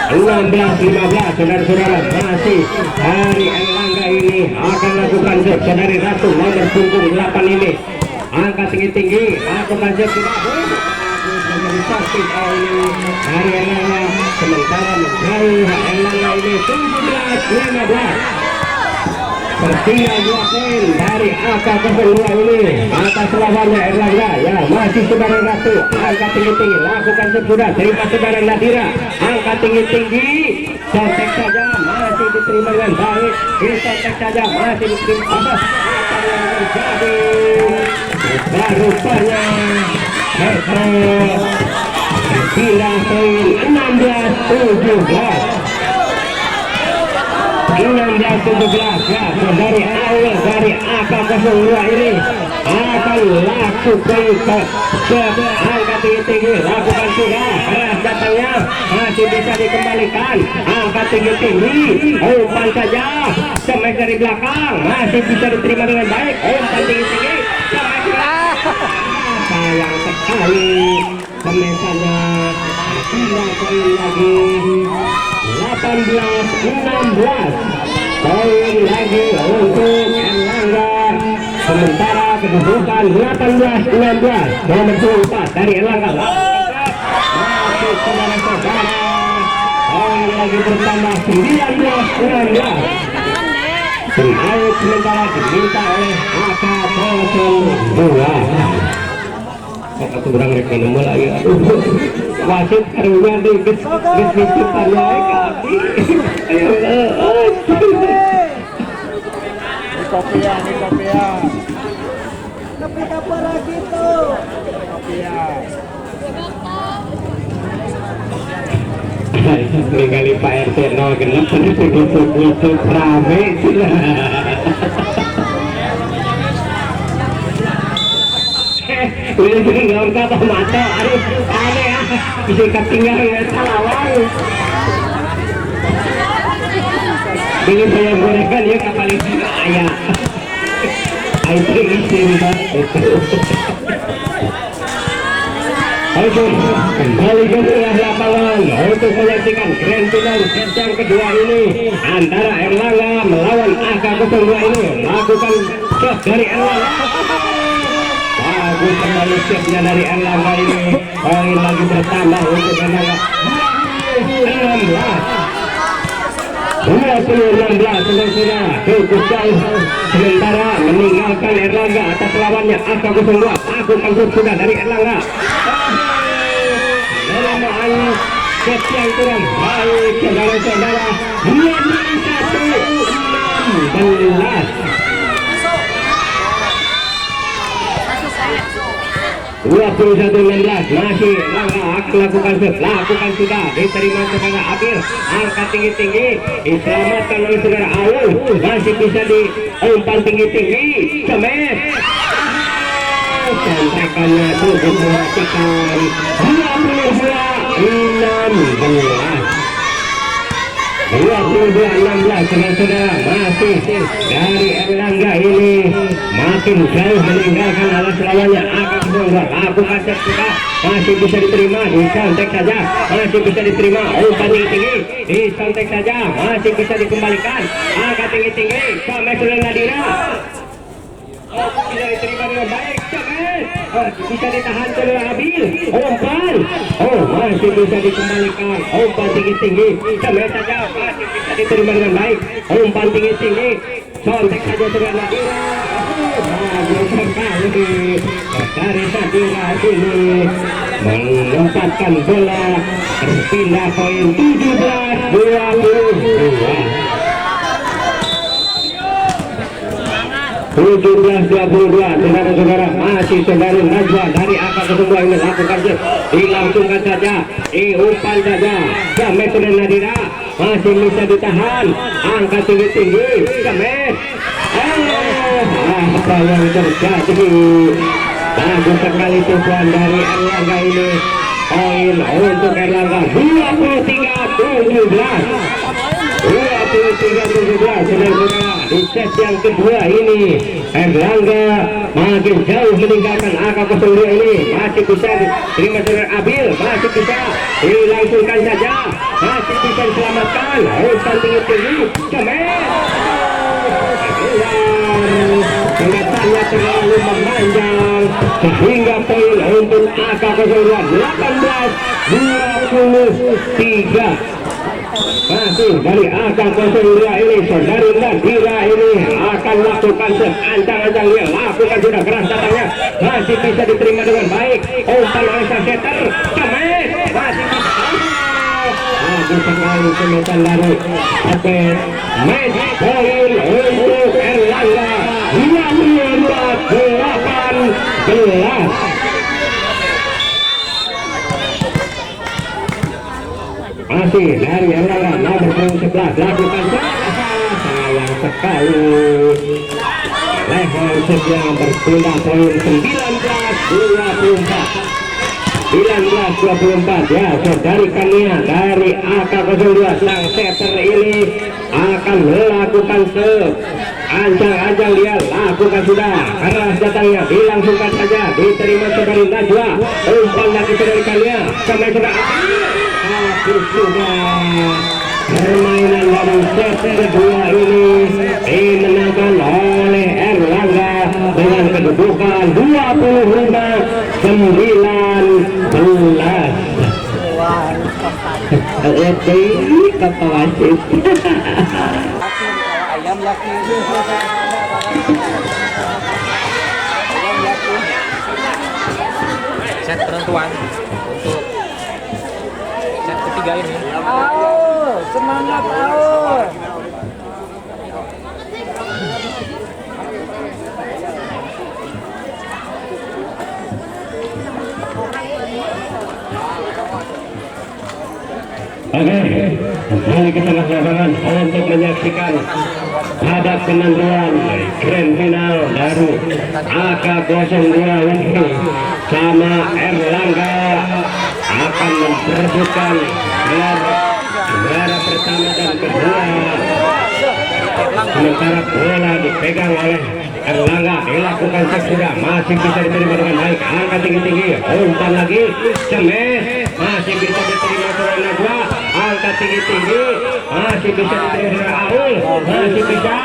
16-15 saudara-saudara, masih dari Erlangga ini akan lakukan saudari Ratu nomor punggung 8 ini, angkat tinggi-tinggi, lakukan sudah dari Erlangga, sementara menjauh Erlangga ini 17-15. tertinggal 2 poin dari AK02 ini atas lawannya Erlangga. Ya, masih Sebarang Ratu, angkat tinggi-tinggi, lakukan sudah, terima Sebarang Nadira, angkat tinggi-tinggi, contek saja, masih diterima dengan baik, contek saja, masih diterima. Apa yang terjadi? Rupanya Metro pindah poin 16-17. 16-17 ya, dari awal dari AK02 ini akan lakukan ke angka tinggi-tinggi, lakukan sudah, keras datangnya, masih bisa dikembalikan, angka tinggi-tinggi, umpan saja, smash dari belakang, masih bisa diterima dengan baik, umpan tinggi-tinggi, smash sayang sekali, semesannya tidak poin lagi. 18-16 poin lagi untuk Erlangga, sementara kedudukan 18-16 nomor 24 dari Erlangga masih saudara-saudara, poin lagi bertambah 19-16. Senaik sementara diminta oleh AK02. Aku kurang rekomendasi lagi, aduh wasit karunya di gesipan naik kaki. Kopiah, ini kopiah. Tapi apa lagi tuh? Kopiah. Kali Pak RT 0 genep itu rame sila. Udah tinggal kata mata, aduh aneh ya, bisa ketinggalan ya salawang. Ini saya gorekan ya kapal itu ayah. Itu isim Oke, kembali ke tengah lapangan untuk menyaksikan grand final set yang kedua ini antara Erlangga melawan AK02 ini. Lakukan shot dari Erlangga. Bagus kembali shotnya dari Erlangga ini. Poin lagi bertambah untuk Erlangga. 20-16 sudah cukup jauh, sementara meninggalkan Erlangga atas lawannya AK02. Lakukan shot sudah dari Erlangga. Menahan set yang kurang baik saudara-saudara. 21-16 masih Erlangga lakukan sudah, diterima saudara Abil, angkat tinggi-tinggi, diselamatkan oleh saudara Aul, masih bisa diumpan tinggi-tinggi, smash. Kontrakannya cukup mematikan. 22-16 saudara-saudara, masih dari Erlangga ini makin jauh meninggalkan alas lawannya AK02. Lakukan set sudah, masih bisa diterima, disantek saja, masih bisa diterima, umpan tinggi-tinggi, disantek saja, masih bisa dikembalikan, angkat tinggi-tinggi, sampai sudah Nadira. Bisa diterima dengan baik, bisa ditahan oleh Abil, umpan, masih bisa dikembalikan, umpan tinggi-tinggi, sampai saja, masih bisa diterima dengan baik, umpan tinggi-tinggi, contek saja dengan Nadira. Bagus sekali dari Nadira ini menempatkan bola, berpindah poin 17-22. 17-22 saudara-saudara, masih saudara Najwa dari AK02 ini lakukan dilangsungkan saja, diumpan saja, sampai sudah Nadira, masih bisa ditahan, angkat tinggi-tinggi, sampai apa yang terjadi? Bagus sekali tujuan dari Erlangga ini, poin untuk Erlangga 23-17 saudara-saudara. Di set yang kedua ini Erlangga makin jauh meninggalkan AK02 ini, masih bisa diterima saudara Abil, masih bisa dilangsungkan saja, masih bisa diselamatkan, umpan tinggi-tinggi, kenyataannya terlalu memanjang sehingga poin untuk AK02 18-23. masih dari akan 02 ini saudari Nadira ini akan lakukan ancang-ancang dia lakukan sudah keras datangnya masih bisa diterima dengan baik umpan oleh setter Cemes masih bagus sekali semetan lari oke match point untuk Erlangga 18. Masih dari Erlangga nomor 11 lakukan sayang sekali level sedang berpindah poin 19-24 ya saudari Kania dari AK02 sang setter ini akan melakukan ancang-ancang dia lakukan sudah keras datangnya dilangsungkan saja diterima saudari Najwa umpan lagi saudari Kania sampai sudah permainan dari set kedua ini dimenangkan oleh Erlangga dengan kedudukan 25-19. Kata wasit ayam yakin set penentuan untuk set ketiga ini. Aul, semangat Aul. Oke, kembali ke tengah lapangan untuk menyaksikan babak penentuan grand final dari AK02 ini sama Erlangga akan memperebutkan juara pertama dan kedua. Sementara bola dipegang oleh Erlangga dilakukan sudah masih bisa diterima dengan baik angkat tinggi-tinggi umpan lagi Cemes masih bisa diterima oleh Najwa angkat tinggi-tinggi masih bisa diterima oleh Aul masih bisa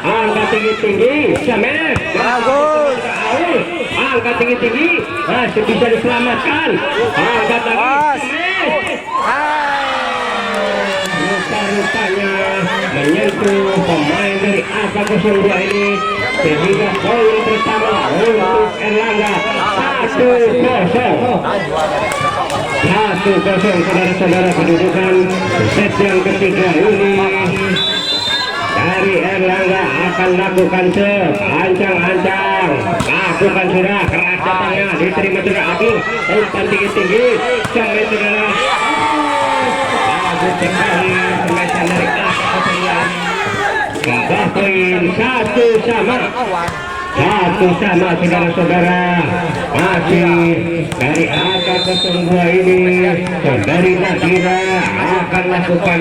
angkat tinggi-tinggi Cemes Bagus. Aul angkat tinggi-tinggi masih bisa diselamatkan angkat lagi Cemes lupa-lupanya menyentuh pemain dari AK02 ini sehingga poin pertama untuk Erlangga 1-0 saudara-saudara kedudukan set yang ketiga ini dari Erlangga akan lakukan ancang-ancang lakukan sudah keras datangnya diterima sudah Abdul umpan tinggi-tinggi sampai saudara bagus sekali permainan dari AK02 poin 1-1 saudara-saudara masih dari AK02 ini saudari Nadira akan lakukan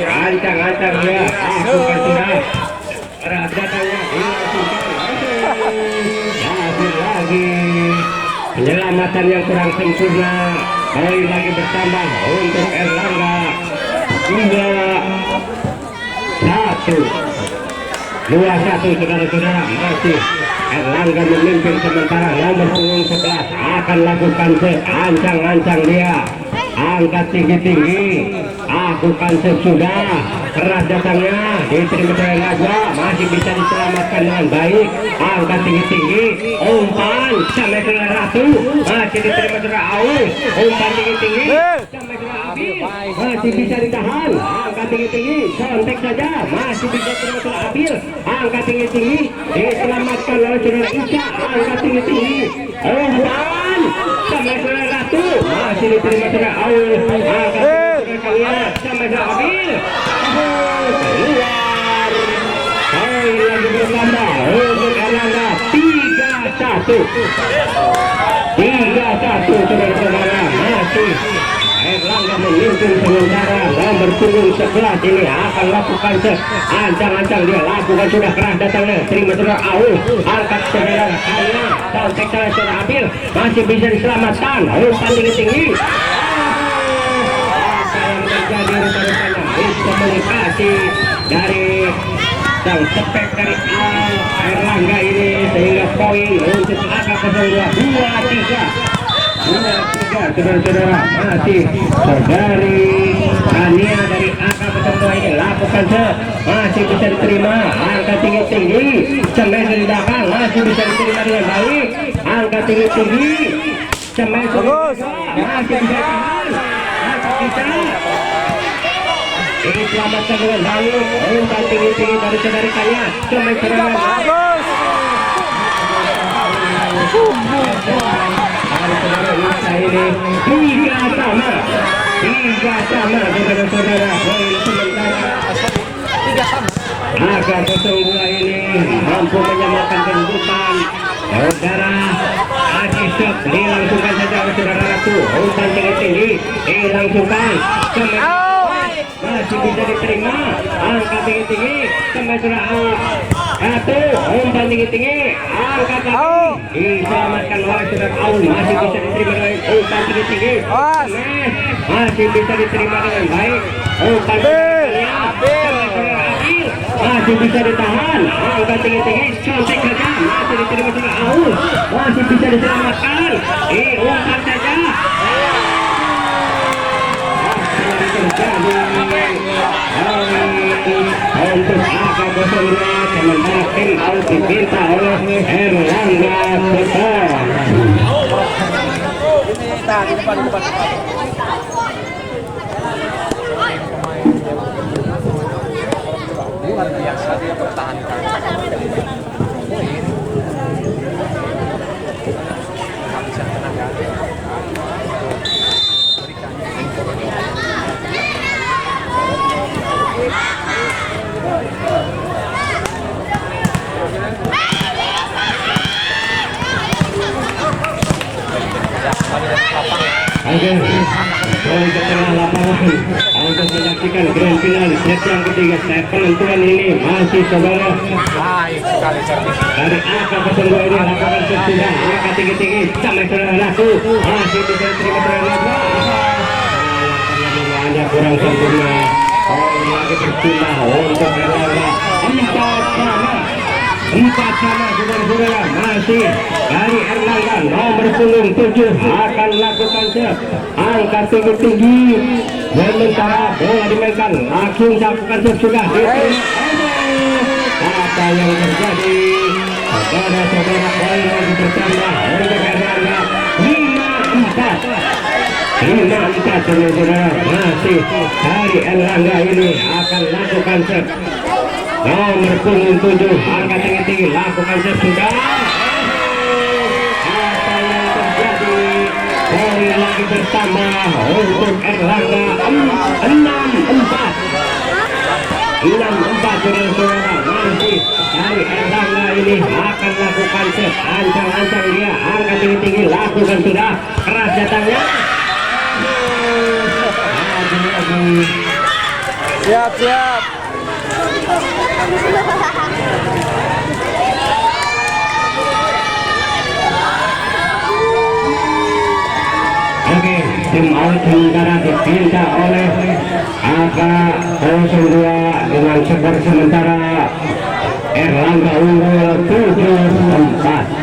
ancang-ancang ya lakukan sudah keras datangnya lagi penyelamatan yang kurang sempurna poin lagi bertambah untuk Erlangga 2-1 saudara-saudara masih Erlangga memimpin sementara nomor punggung 11 akan lakukan ancang-ancang dia angkat tinggi-tinggi lakukan sudah keras datangnya diterima oleh Najwa masih bisa diselamatkan dengan baik angkat tinggi-tinggi umpan sampai ke Ratu masih diterima oleh Aul umpan tinggi-tinggi sampai ke Abi masih bisa ditahan angkat tinggi-tinggi sontek saja masih bisa diterima oleh Abil angkat tinggi-tinggi diselamatkan oleh saudara Isya angkat tinggi-tinggi umpan sampai ke Ratu masih diterima oleh Aul angkat kalian sampai ke Abil keluar poin lagi bertambah untuk Erlangga 3-1 saudara-saudara masih Erlangga memimpin sementara nomor punggung 11 ini akan lakukan ancang-ancang dia lakukan sudah keras datangnya terima saudara Aul angkat saudara Kania sontek saudara Abil masih bisa diselamatkan umpan tinggi-tinggi jadi rekan-rekannya komunikasi dari sang cepek dari Erlangga ini sehingga poin untuk AK02 2-3 saudara-saudara masih saudari Tania dari AK-02 ini lakukan set, masih bisa diterima, angka tinggi-tinggi, cemen dari belakang masih bisa diterima dengan baik, angka tinggi-tinggi, cemen dari belakang masih bisa ditahan, angka bisa diselamatkan dengan baik, umpan tinggi-tinggi dari saudarikannya, cemen serangan Bagus. saudara Musa ini tiga sama saudara-saudara, poin sementara AK-02 ini mampu menyamakan kedudukan. Saudara Ajisok dilangsungkan saja oleh saudara Ratu, umpan tinggi-tinggi dilangsungkan, masih bisa diterima, angka tinggi-tinggi saudara Ratu, umpan tinggi-tinggi, angka tinggi diselamatkan oleh saudara Aul, masih bisa diterima dengan umpan tinggi-tinggi, masih bisa diterima dengan baik, umpan masih bisa ditahan, angka tinggi-tinggi, contek saja, masih diterima saudara Aul, masih bisa diselamatkan, umpan saja. Untuk AK-02 sementara tim out dipinta oleh Erlangga Putra. Luar biasa dia pertahankan. Kehabisan tenaga. Oke, poin ke tengah lapangan untuk menyaksikan grand final set yang ketiga. Set penentuan ini masih saudara Baik sekali servis. dari AK-02 ini lakukan set sudah, angka tinggi-tinggi sampai saudara Ratu, masih bisa diterima saudara Ratu. Hanya kurang sempurna. Poin lagi berpindah untuk Erlangga. Empat sama saudara-saudara, masih dari Erlangga nomor punggung 7 akan lakukan set, angka tinggi-tinggi, sementara bola dimainkan langsung lakukan set sudah diterima. Apa yang terjadi? Saudara-saudara, poin lagi bertambah untuk Erlangga 5-4 saudara-saudara, masih dari Erlangga ini akan lakukan set. Nomor punggung 7 angka tinggi-tinggi lakukan set sudah. Apa yang terjadi? Poin lagi bertambah untuk Erlangga 6-4 saudara-saudara, masih dari Erlangga ini akan lakukan set, ancang-ancang dia, angka tinggi-tinggi lakukan sudah, keras datangnya. Siap. Oke, tim out sementara dipinta oleh AK-02 dengan skor sementara Erlangga unggul 7-4.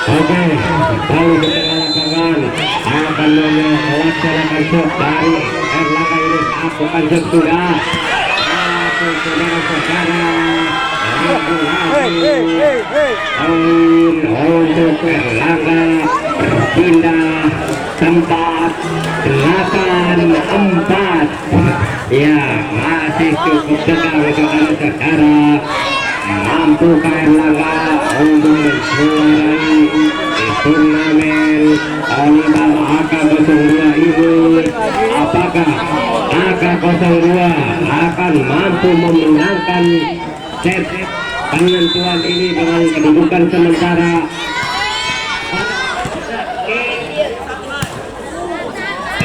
Oke, lalu di tengah lapangan akan melaksanakan shot dari Erlangga ini, lakukan shot sudah. Aku saudara-saudara, untuk Erlangga pindah tempat 8-4. Ya, masih cukup tegang saudara-saudara. Mampukah Erlangga untuk menjuarai di turnamen volleyball AK-02 ini? Apakah AK-02 akan mampu memenangkan set penentuan ini dengan kedudukan sementara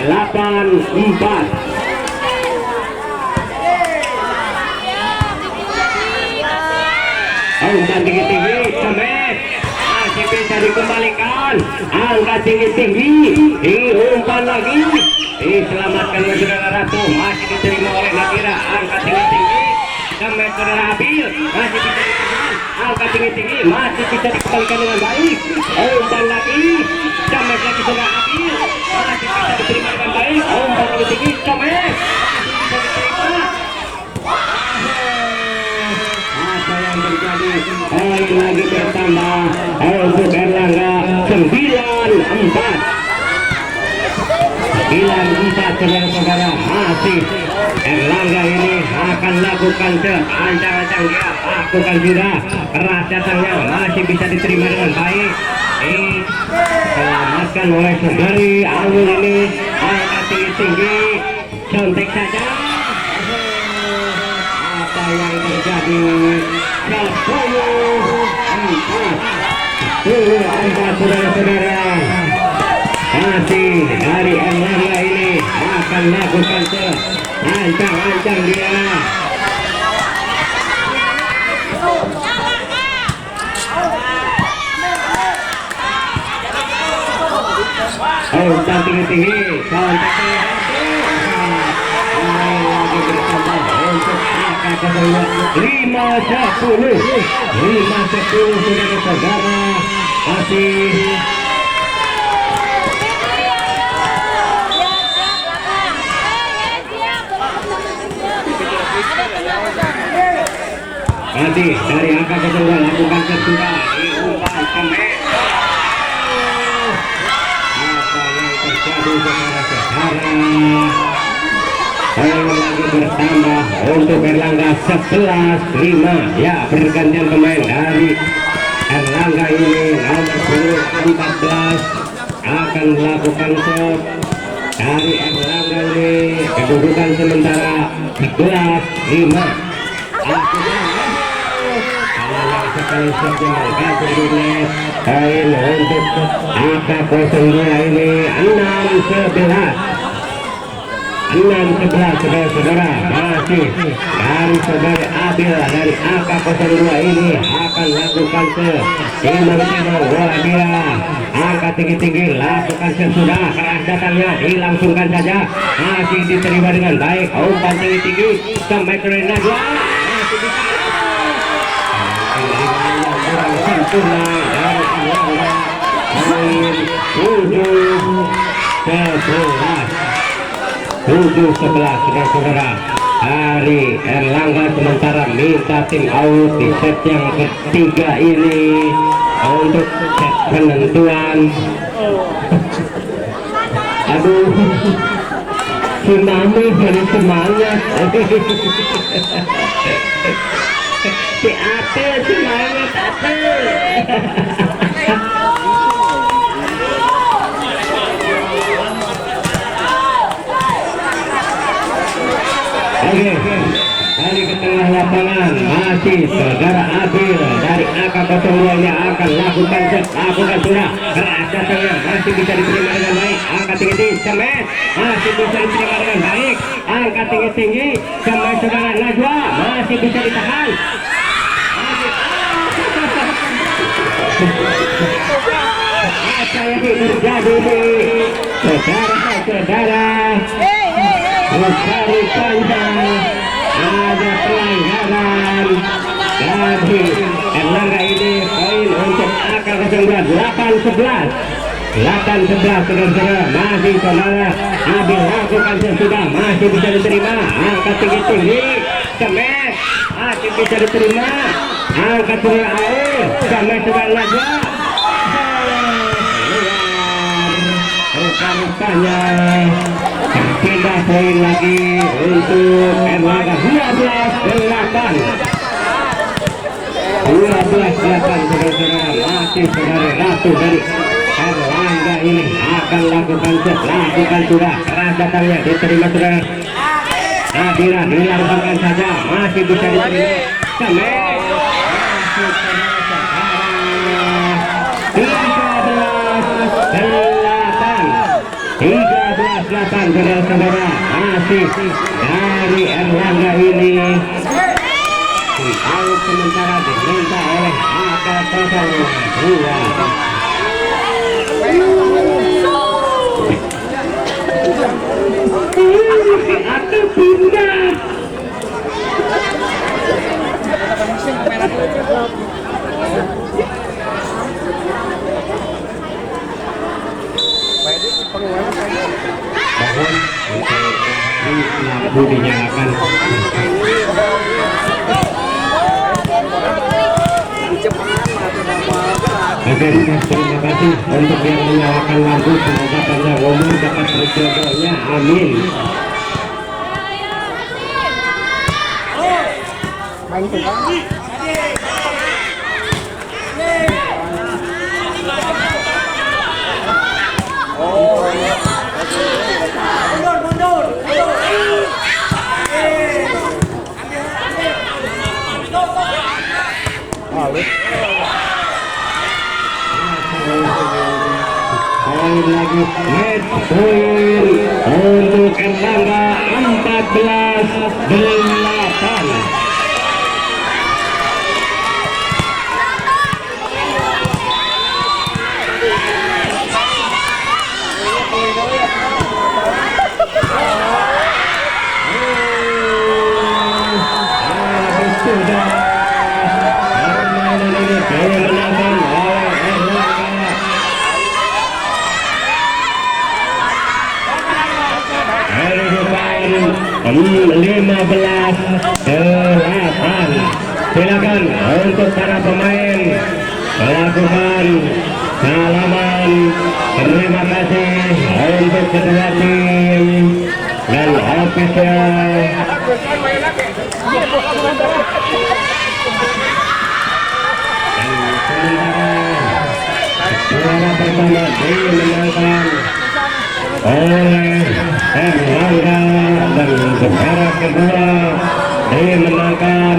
8-4? Umpan tinggi-tinggi, cemet, dikembalikan, angkat tinggi-tinggi, diumpan lagi, diselamatkan oleh saudara Ratu, masih diterima oleh Nakira, angkat tinggi-tinggi, damai saudara Abil, masih bisa ditahan, angkat tinggi-tinggi, masih bisa dikembalikan dengan baik, umpan lagi, damai lagi saudara Abil, masih bisa diterima dengan baik, umpan tinggi-tinggi, damai, masih bisa diterima. Apa yang terjadi? Poin lagi bertambah untuk Erlangga 9-4. 9-4 saudara-saudara, masih Erlangga ini akan lakukan seancang-ancang dia lakukan sudah keras datangnya, masih bisa diterima dengan baik, diselamatkan oleh saudari Alur ini, angkat tinggi-tinggi, contek saja. Apa yang terjadi? 10-4 saudara-saudara, masih dari Erlangga ini akan lakukan seancang-ancang dia. Umpan tinggi-tinggi, kontak lagi bertambah untuk angka kedua 5-10 saudara-saudara, masih dari angka kedua lakukan kedua diumpan kemek. Apa yang terjadi saudara-saudara? Poin lagi bertambah untuk Erlangga 11-5. Ya, pergantian pemain dari Erlangga ini nomor 14 akan melakukan shot dari Erlangga ini, kedudukan sementara 11-5. Sekali saja mengganti dunia. Poin untuk angka 02 ini 6-11 saudara-saudara, masih dari saudari Abil dari angka 02 ini akan lakukan wah dia angka tinggi-tinggi, lakukan sesudah keras datangnya, dilangsungkan saja, masih diterima dengan baik, umpan tinggi-tinggi sampai ke Najwa, masih bisa kurang sempurna dari Erlangga. Poin 7-11 saudara-saudara dari Erlangga, sementara minta tim out di set yang ketiga ini untuk set penentuan. Aduh, si Mami jadi semangat. Si Apel semangat, Apel. Oke, dari ke tengah lapangan masih saudara Abil dari angka 02 ini akan lakukan sudah keras datangnya, masih bisa diterima dengan baik, angka tinggi-tinggi Cemet masih bisa diterima dengan baik, angka tinggi-tinggi Cemet saudara Najwa masih bisa ditahan. Apa yang terjadi saudara-saudara? Mencari panjang, ada pelanggaran dari Erlangga ini. Poin untuk angka 08-11 saudara-saudara, masih saudara Abil lakukan sesudah, masih bisa diterima, angka tinggi-tinggi Cemet masih bisa diterima, angka saudara Air sampai saudara Najwa rupanya pindah poin lagi untuk Erlangga. 12-8 saudara-saudara, masih saudara Ratu dari Erlangga ini akan lakukan sudah keras datangnya, diterima saudara Nadira, dilakukan saja, masih bisa diterima sampai 13-8 saudara-saudara, masih dari Erlangga ini out sementara diminta oleh angka 02. lampu dinyalakan. Oke, terima kasih untuk yang menyalakan lampu. Semoga panjang umur dapat berjodohnya. Amin. Poin lagi, match point untuk Erlangga 14-8. Belas 8. Silakan untuk para pemain melakukan salaman terima kasih untuk kedua tim dan ofisial. Juara pertama dimenangkan oleh Erlangga dan juara kedua dimenangkan